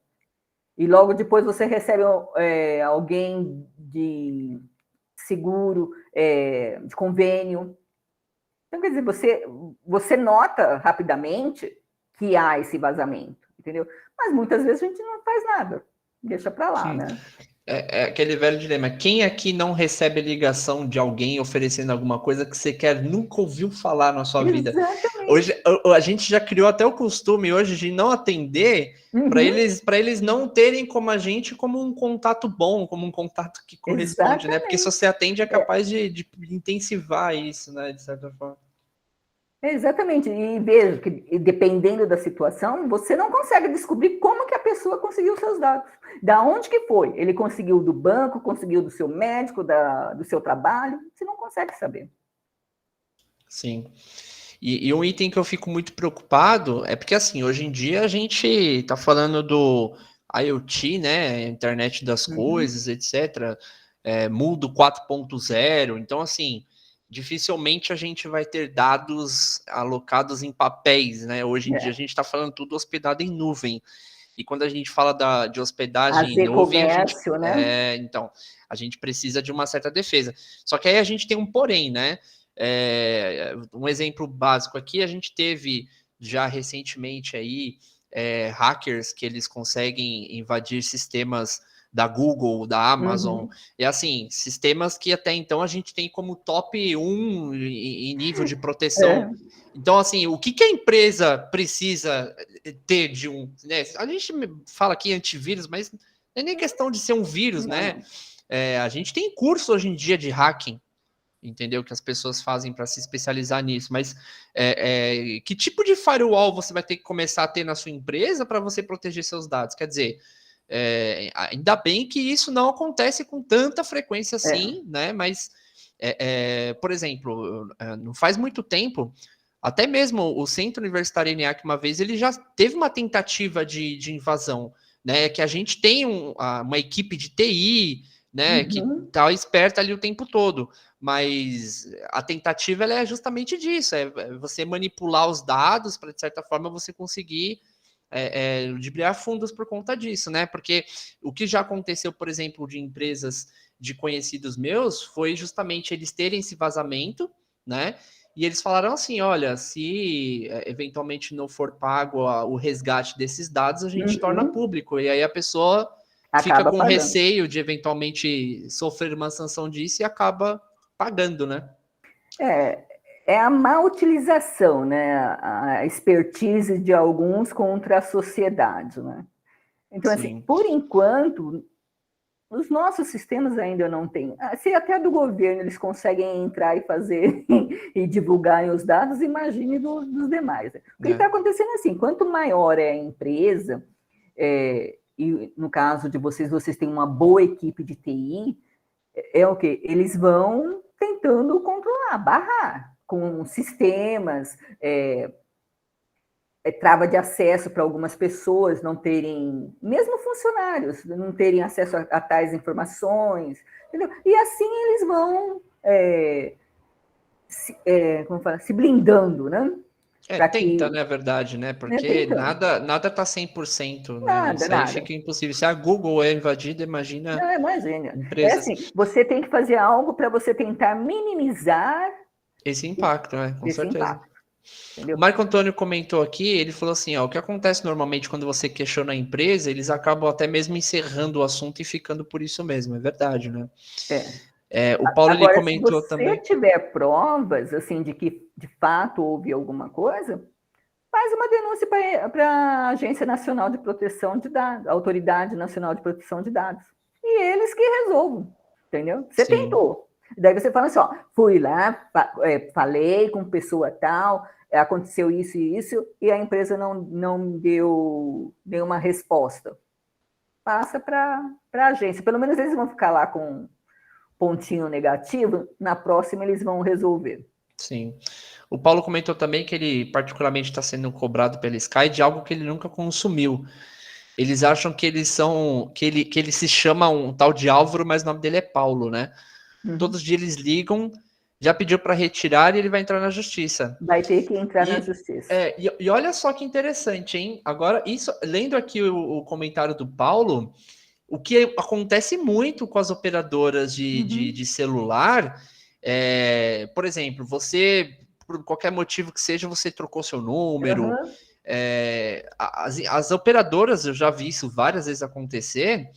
Speaker 1: e logo depois você recebe alguém de seguro, de convênio. Então, quer dizer, você nota rapidamente que há esse vazamento, entendeu? Mas muitas vezes a gente não faz nada, deixa para lá,
Speaker 2: Sim.
Speaker 1: né?
Speaker 2: É aquele velho dilema. Quem aqui não recebe ligação de alguém oferecendo alguma coisa que você quer nunca ouviu falar na sua vida? Hoje
Speaker 1: Exatamente.
Speaker 2: a gente já criou até o costume hoje de não atender
Speaker 1: Uhum,
Speaker 2: para eles não terem como a gente como um contato bom, como um contato que corresponde, né? Porque se
Speaker 1: exatamente.
Speaker 2: você atende é capaz de intensivar isso, né? De certa forma.
Speaker 1: Exatamente. E veja que, dependendo da situação, você não consegue descobrir como que a pessoa conseguiu seus dados. Da onde que foi? Ele conseguiu do banco, conseguiu do seu médico, do seu trabalho? Você não consegue saber.
Speaker 2: Sim. E um item que eu fico muito preocupado é porque, assim, hoje em dia a gente está falando do IoT, né? Internet das
Speaker 1: Uhum.
Speaker 2: coisas, etc. Mundo 4.0. Então, assim, dificilmente a gente vai ter dados alocados em papéis, né? Hoje em dia a
Speaker 1: É.
Speaker 2: gente está falando tudo hospedado em nuvem. E quando a gente fala de
Speaker 1: A
Speaker 2: hospedagem em nuvem,
Speaker 1: Z-Comércio, né?
Speaker 2: então, a gente precisa de uma certa defesa. Só que aí a gente tem um porém, né? Um exemplo básico aqui, a gente teve já recentemente aí hackers que eles conseguem invadir sistemas da Google, da Amazon,
Speaker 1: Uhum.
Speaker 2: e assim, sistemas que até então a gente tem como top 1 em nível de proteção.
Speaker 1: É.
Speaker 2: Então, assim, o que a empresa precisa ter de um. Né? A gente fala aqui antivírus, mas não é nem questão de ser um vírus,
Speaker 1: Não,
Speaker 2: né?
Speaker 1: não.
Speaker 2: A gente tem curso hoje em dia de hacking, entendeu? Que as pessoas fazem para se especializar nisso. Mas que tipo de firewall você vai ter que começar a ter na sua empresa para você proteger seus dados? Quer dizer, ainda bem que isso não acontece com tanta frequência
Speaker 1: É.
Speaker 2: assim, né? Mas, por exemplo, não faz muito tempo. Até mesmo o Centro Universitário ENIAC, uma vez, ele já teve uma tentativa de invasão, né? Que a gente tem uma equipe de TI, né? Que
Speaker 1: Uhum.
Speaker 2: está esperta ali o tempo todo. Mas a tentativa ela é justamente disso: é você manipular os dados para, de certa forma, você conseguir ludibriar fundos por conta disso, né? Porque o que já aconteceu, por exemplo, de empresas de conhecidos meus foi justamente eles terem esse vazamento, né? E eles falaram assim: olha, se eventualmente não for pago o resgate desses dados, a gente torna
Speaker 1: Uhum.
Speaker 2: público. E aí a pessoa fica
Speaker 1: Acaba
Speaker 2: com
Speaker 1: pagando.
Speaker 2: receio de eventualmente sofrer uma sanção disso e acaba pagando, né?
Speaker 1: É, é a má utilização, né? A expertise de alguns contra a sociedade, né? Então, assim,
Speaker 2: Sim.
Speaker 1: por enquanto, os nossos sistemas ainda não têm. Se até do governo eles conseguem entrar e fazer e divulgarem os dados, imagine dos demais. O que está
Speaker 2: É.
Speaker 1: acontecendo é assim: quanto maior é a empresa, e no caso de vocês, vocês têm uma boa equipe de TI, é o que? Eles vão tentando controlar, barrar com sistemas, trava de acesso para algumas pessoas não terem, mesmo funcionários, não terem acesso a tais informações, entendeu? E assim eles vão como fala, se blindando, né? Para
Speaker 2: Tenta,
Speaker 1: que,
Speaker 2: né, a verdade, né?
Speaker 1: né,
Speaker 2: Porque
Speaker 1: tentando.
Speaker 2: nada tá 100%, né?
Speaker 1: Nada,
Speaker 2: Isso aí
Speaker 1: nada.
Speaker 2: fica impossível. Se a Google é invadida, imagina
Speaker 1: Não, imagina. É
Speaker 2: empresas.
Speaker 1: assim, você tem que fazer algo para você tentar minimizar
Speaker 2: Esse impacto, né? Com
Speaker 1: esse
Speaker 2: certeza.
Speaker 1: impacto,
Speaker 2: O
Speaker 1: entendeu?
Speaker 2: Marco Antônio comentou aqui, ele falou assim, ó, o que acontece normalmente quando você questiona a empresa, eles acabam até mesmo encerrando o assunto e ficando por isso mesmo, é verdade, né?
Speaker 1: É.
Speaker 2: O Paulo, ele
Speaker 1: Agora, se
Speaker 2: comentou
Speaker 1: você
Speaker 2: também,
Speaker 1: tiver provas, assim, de que de fato houve alguma coisa, faz uma denúncia para a Agência Nacional de Proteção de Dados, Autoridade Nacional de Proteção de Dados. E eles que resolvam, entendeu? Você
Speaker 2: sim,
Speaker 1: tentou. Daí você fala assim, ó, fui lá, falei com pessoa tal, aconteceu isso e isso, e a empresa não deu nenhuma resposta. passa para a agência. Pelo menos eles vão ficar lá com pontinho negativo, na próxima eles vão resolver.
Speaker 2: Sim. O Paulo comentou também que ele particularmente está sendo cobrado pela Sky de algo que ele nunca consumiu. Eles acham que eles são, que ele se chama um tal de Álvaro, mas o nome dele é Paulo, né? Todos os dias eles ligam, já pediu para retirar e ele vai entrar na justiça.
Speaker 1: Vai ter que entrar na justiça.
Speaker 2: E olha só que interessante, hein? Agora, isso, lendo aqui o comentário do Paulo, o que acontece muito com as operadoras de celular, por exemplo, você, por qualquer motivo que seja, você trocou seu número. As operadoras, eu já vi isso várias vezes acontecer,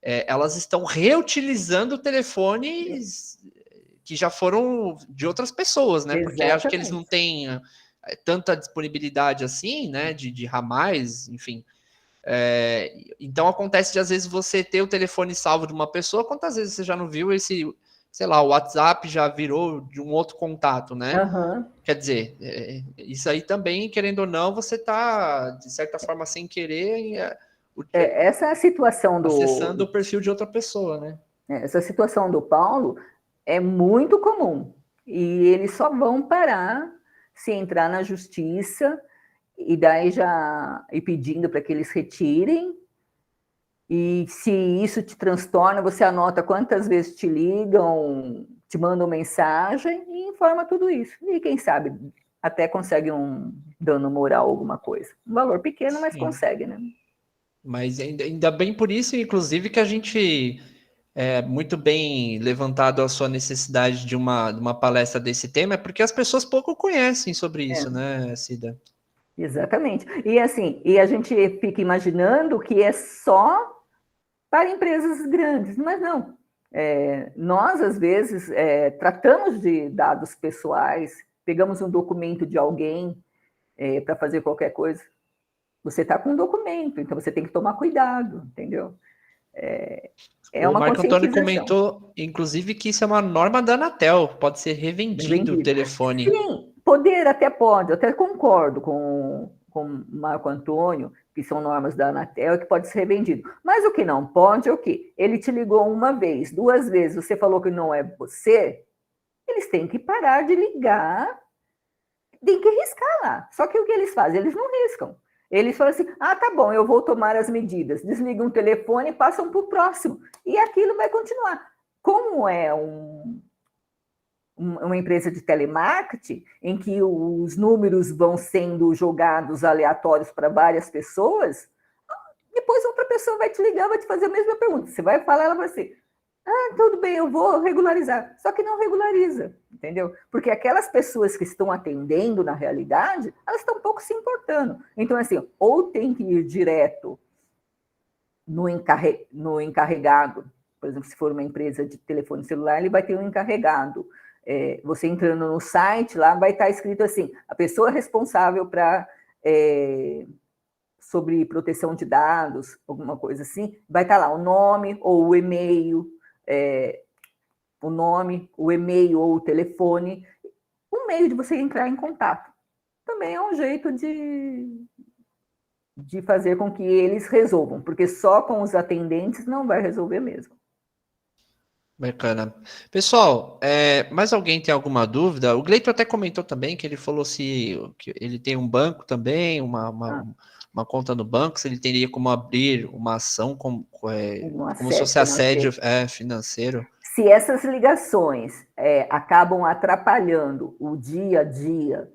Speaker 2: elas estão reutilizando telefones que já foram de outras pessoas, né? Porque acho que eles não têm tanta disponibilidade assim, né? De ramais, enfim. Então acontece de às vezes você ter o telefone salvo de uma pessoa, quantas vezes você já não viu esse, sei lá, o WhatsApp já virou de um outro contato, né? Quer dizer, isso aí também, querendo ou não, você está, de certa forma, sem querer,
Speaker 1: essa é a situação
Speaker 2: acessando o perfil de outra pessoa, né?
Speaker 1: Essa situação do Paulo é muito comum. E eles só vão parar se entrar na justiça e daí já ir pedindo para que eles retirem. E se isso te transtorna, você anota quantas vezes te ligam, te mandam mensagem e informa tudo isso. E quem sabe até consegue um dano moral, alguma coisa. Um valor pequeno, mas consegue, né?
Speaker 2: Mas ainda bem por isso, inclusive, que a gente muito bem levantado a sua necessidade de uma palestra desse tema, é porque as pessoas pouco conhecem sobre isso, né, Cida?
Speaker 1: Exatamente. E assim, e a gente fica imaginando que é só para empresas grandes, mas não. Nós, às vezes, tratamos de dados pessoais, pegamos um documento de alguém para fazer qualquer coisa. Você está com um documento, então você tem que tomar cuidado, entendeu?
Speaker 2: O
Speaker 1: Uma
Speaker 2: Marco Antônio
Speaker 1: conscientização.
Speaker 2: comentou, inclusive, que isso é uma norma da Anatel, pode ser revendido o telefone.
Speaker 1: Sim, poder até pode, eu até concordo com o Marco Antônio, que são normas da Anatel, que pode ser revendido. Mas o que não pode é o quê? Ele te ligou uma vez, duas vezes, você falou que não é você, eles têm que parar de ligar, tem que riscar lá. Só que o que eles fazem? Eles não riscam. Eles falam assim, tá bom, eu vou tomar as medidas. Desligam o telefone e passam para o próximo. E aquilo vai continuar. Como é uma empresa de telemarketing, em que os números vão sendo jogados aleatórios para várias pessoas, depois outra pessoa vai te ligar, vai te fazer a mesma pergunta. Você vai falar, ela vai assim, tudo bem, eu vou regularizar. Só que não regulariza, entendeu? Porque aquelas pessoas que estão atendendo na realidade, elas estão um pouco se importando. Então, assim, ou tem que ir direto no encarregado, por exemplo, se for uma empresa de telefone celular, ele vai ter um encarregado. Você entrando no site, lá vai estar escrito assim, a pessoa responsável sobre proteção de dados, alguma coisa assim, vai estar lá o nome ou o e-mail, o e-mail ou o telefone, um meio de você entrar em contato. Também é um jeito de fazer com que eles resolvam, porque só com os atendentes não vai resolver mesmo.
Speaker 2: Bacana. Pessoal, mais alguém tem alguma dúvida? O Gleito até comentou também que ele falou que ele tem um banco também, uma conta no banco, se ele teria como abrir uma ação como se fosse assédio financeiro.
Speaker 1: Se essas ligações acabam atrapalhando o dia a dia,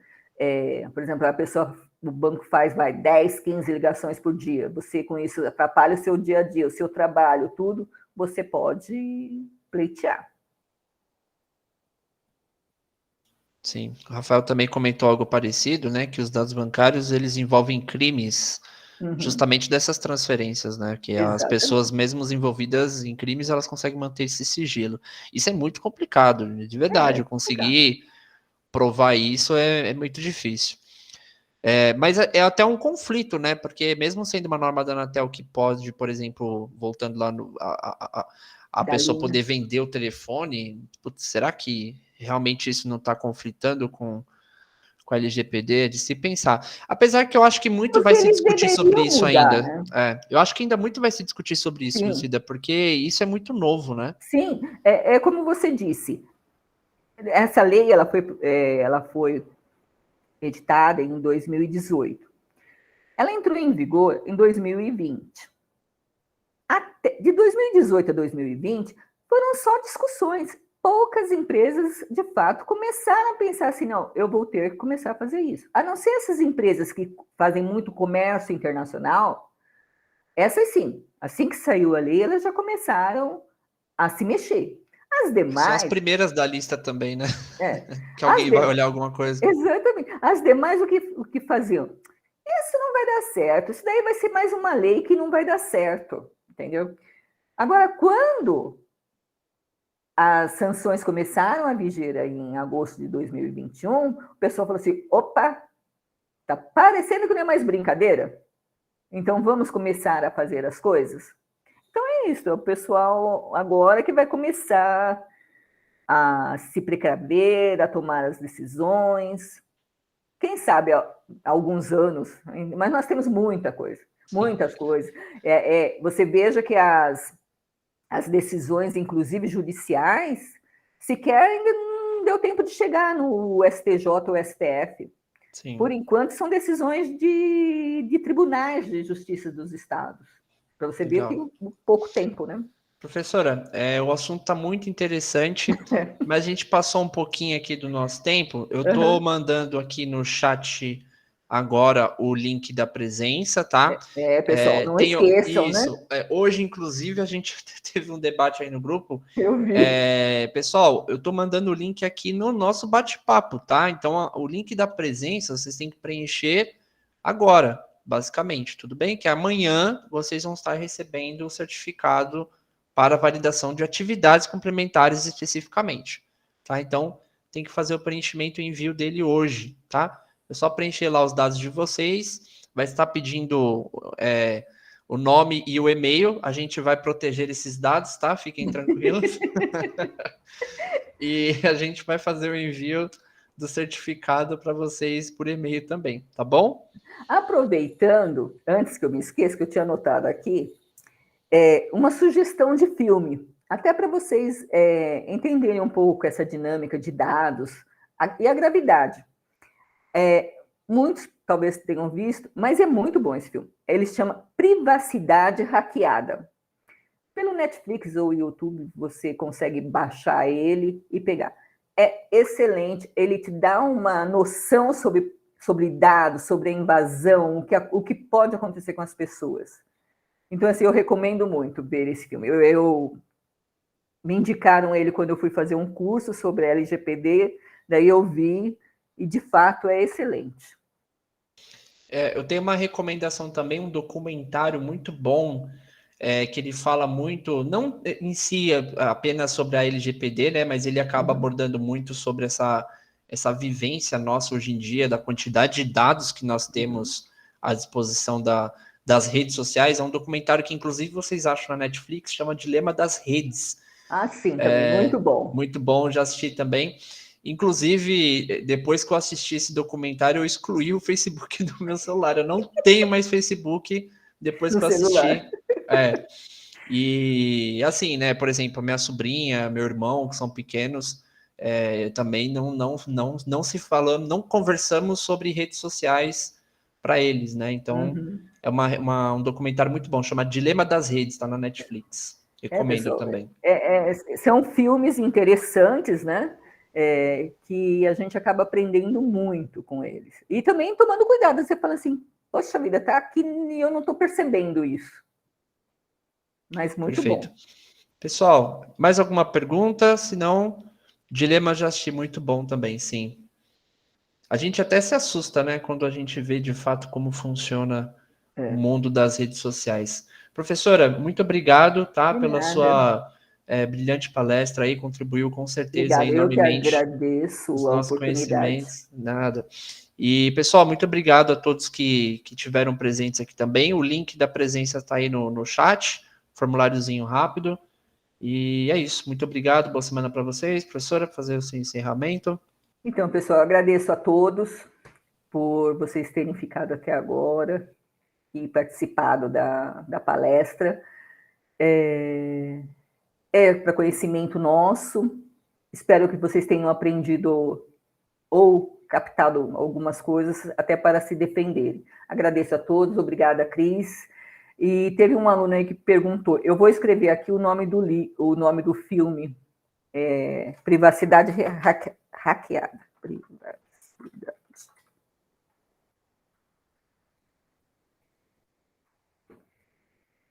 Speaker 1: por exemplo, o banco faz 10, 15 ligações por dia, você com isso atrapalha o seu dia a dia, o seu trabalho, tudo, você pode pleitear.
Speaker 2: Sim, o Rafael também comentou algo parecido, né? Que os dados bancários eles envolvem crimes, justamente dessas transferências, né? Que as pessoas, mesmo envolvidas em crimes, elas conseguem manter esse sigilo. Isso é muito complicado, de verdade. Eu conseguir provar isso é muito difícil. Mas é até um conflito, né? Porque mesmo sendo uma norma da Anatel que pode, por exemplo, voltando lá a pessoa poder vender o telefone, putz, será que realmente isso não está conflitando com com a LGPD, de se pensar. Apesar que eu acho que muito
Speaker 1: Porque
Speaker 2: vai se
Speaker 1: eles
Speaker 2: discutir sobre
Speaker 1: deveriam
Speaker 2: isso
Speaker 1: mudar,
Speaker 2: ainda.
Speaker 1: né?
Speaker 2: Eu acho que ainda muito vai se discutir sobre isso,
Speaker 1: Sim,
Speaker 2: Lucida, porque isso é muito novo, né?
Speaker 1: sim. É como você disse, essa lei ela foi editada em 2018. Ela entrou em vigor em 2020. De 2018 a 2020, foram só discussões. Poucas empresas, de fato, começaram a pensar assim, não, eu vou ter que começar a fazer isso. A não ser essas empresas que fazem muito comércio internacional, essas sim, assim que saiu a lei, elas já começaram a se mexer. As
Speaker 2: Que são as
Speaker 1: demais,
Speaker 2: primeiras da lista também, né?
Speaker 1: é,
Speaker 2: Que
Speaker 1: as
Speaker 2: alguém vai
Speaker 1: de,
Speaker 2: olhar alguma coisa.
Speaker 1: exatamente, as demais o que faziam? Isso não vai dar certo, isso daí vai ser mais uma lei que não vai dar certo, entendeu? Agora, quando as sanções começaram a vigir aí em agosto de 2021, o pessoal falou assim: opa, tá parecendo que não é mais brincadeira? Então vamos começar a fazer as coisas? Então é isso, é o pessoal agora que vai começar a se precaver, a tomar as decisões. Quem sabe há alguns anos, mas nós temos muita coisa,
Speaker 2: Sim.
Speaker 1: muitas coisas. Você veja que as decisões, inclusive judiciais, sequer ainda não deu tempo de chegar no STJ ou STF. Por
Speaker 2: Sim,
Speaker 1: enquanto, são decisões de tribunais de justiça dos estados. Para você ver que
Speaker 2: legal.
Speaker 1: pouco tempo, né?
Speaker 2: Professora, o assunto está muito interessante, mas a gente passou um pouquinho aqui do nosso tempo. Eu estou
Speaker 1: Uhum.
Speaker 2: mandando aqui no chat agora o link da presença, tá?
Speaker 1: Pessoal, não
Speaker 2: Tenho
Speaker 1: esqueçam, né?
Speaker 2: isso. Hoje, inclusive, a gente teve um debate aí no grupo.
Speaker 1: Eu vi.
Speaker 2: Pessoal, eu estou mandando o link aqui no nosso bate-papo, tá? Então, o link da presença vocês têm que preencher agora, basicamente. Tudo bem? Que amanhã vocês vão estar recebendo o certificado para validação de atividades complementares especificamente, tá? Então, tem que fazer o preenchimento e envio dele hoje, tá? É só preencher lá os dados de vocês, vai estar pedindo o nome e o e-mail, a gente vai proteger esses dados, tá? Fiquem tranquilos. E a gente vai fazer o envio do certificado para vocês por e-mail também, tá bom?
Speaker 1: Aproveitando, antes que eu me esqueça, que eu tinha anotado aqui, uma sugestão de filme, até para vocês entenderem um pouco essa dinâmica de dados e a gravidade. Muitos talvez tenham visto, mas é muito bom esse filme. Ele se chama Privacidade Hackeada. Pelo Netflix ou YouTube você consegue baixar ele e pegar. É excelente, ele te dá uma noção sobre dados, sobre a invasão, o que pode acontecer com as pessoas. Então, assim, eu recomendo muito ver esse filme. Me indicaram ele quando eu fui fazer um curso sobre LGPD, daí eu vi e de fato é excelente.
Speaker 2: Eu tenho uma recomendação também, um documentário muito bom, que ele fala muito, não em si apenas sobre a LGPD, né, mas ele acaba
Speaker 1: Uhum.
Speaker 2: abordando muito sobre essa vivência nossa hoje em dia, da quantidade de dados que nós
Speaker 1: Uhum.
Speaker 2: temos à disposição das redes sociais. É um documentário que, inclusive, vocês acham na Netflix, chama Dilema das Redes.
Speaker 1: Ah, sim, também, muito bom.
Speaker 2: Muito bom, já assisti também. Inclusive, depois que eu assisti esse documentário, eu excluí o Facebook do meu celular. Eu não tenho mais Facebook depois
Speaker 1: No
Speaker 2: que eu
Speaker 1: celular.
Speaker 2: assisti. E assim, né? Por exemplo, minha sobrinha, meu irmão, que são pequenos, também não se falamos, não conversamos sobre redes sociais para eles, né? Então,
Speaker 1: Uhum.
Speaker 2: é um documentário muito bom, chama Dilema das Redes, está na Netflix. Recomendo
Speaker 1: Pessoal,
Speaker 2: também.
Speaker 1: são filmes interessantes, né? Que a gente acaba aprendendo muito com eles. E também tomando cuidado, você fala assim, poxa vida, tá aqui e eu não estou percebendo isso. Mas muito
Speaker 2: Perfeito.
Speaker 1: bom.
Speaker 2: Pessoal, mais alguma pergunta? Se não, Dilema já assisti muito bom também, sim. A gente até se assusta, né, quando a gente vê de fato como funciona o
Speaker 1: É,
Speaker 2: mundo das redes sociais. Professora, muito obrigado, tá,
Speaker 1: de
Speaker 2: pela
Speaker 1: nada.
Speaker 2: sua brilhante palestra aí, contribuiu com certeza
Speaker 1: Obrigada, eu que
Speaker 2: enormemente
Speaker 1: agradeço
Speaker 2: os
Speaker 1: a
Speaker 2: nossos
Speaker 1: oportunidade.
Speaker 2: conhecimentos, nada. E, pessoal, muito obrigado a todos que tiveram presentes aqui também. O link da presença está aí no chat, formuláriozinho rápido. E é isso. Muito obrigado. Boa semana para vocês. Professora, fazer o seu encerramento.
Speaker 1: Então, pessoal, agradeço a todos. por vocês terem ficado até agora e participado da palestra. É para conhecimento nosso. Espero que vocês tenham aprendido ou captado algumas coisas até para se defenderem. Agradeço a todos, obrigada, Cris. E teve um aluno aí que perguntou, eu vou escrever aqui o nome do filme, Privacidade Hackeada.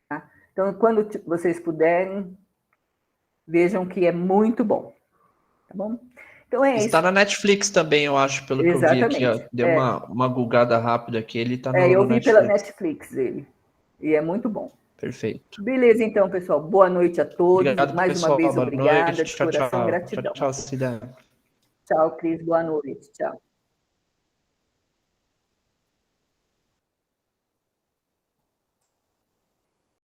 Speaker 1: Tá? Então, quando vocês puderem, vejam que é muito bom. Tá bom? Então é
Speaker 2: Está
Speaker 1: isso.
Speaker 2: na Netflix também, eu acho, pelo
Speaker 1: Exatamente.
Speaker 2: que eu vi aqui. Ó. Deu uma googada rápida aqui, ele está no
Speaker 1: eu vi
Speaker 2: Netflix.
Speaker 1: pela Netflix ele. E é muito bom.
Speaker 2: Perfeito.
Speaker 1: Beleza, então, pessoal. Boa noite a todos.
Speaker 2: Obrigado,
Speaker 1: Mais
Speaker 2: pessoal.
Speaker 1: uma vez,
Speaker 2: Boa
Speaker 1: obrigada.
Speaker 2: noite.
Speaker 1: De coração, gratidão.
Speaker 2: Tchau, Cida.
Speaker 1: Tchau, Cris. Boa noite. Tchau.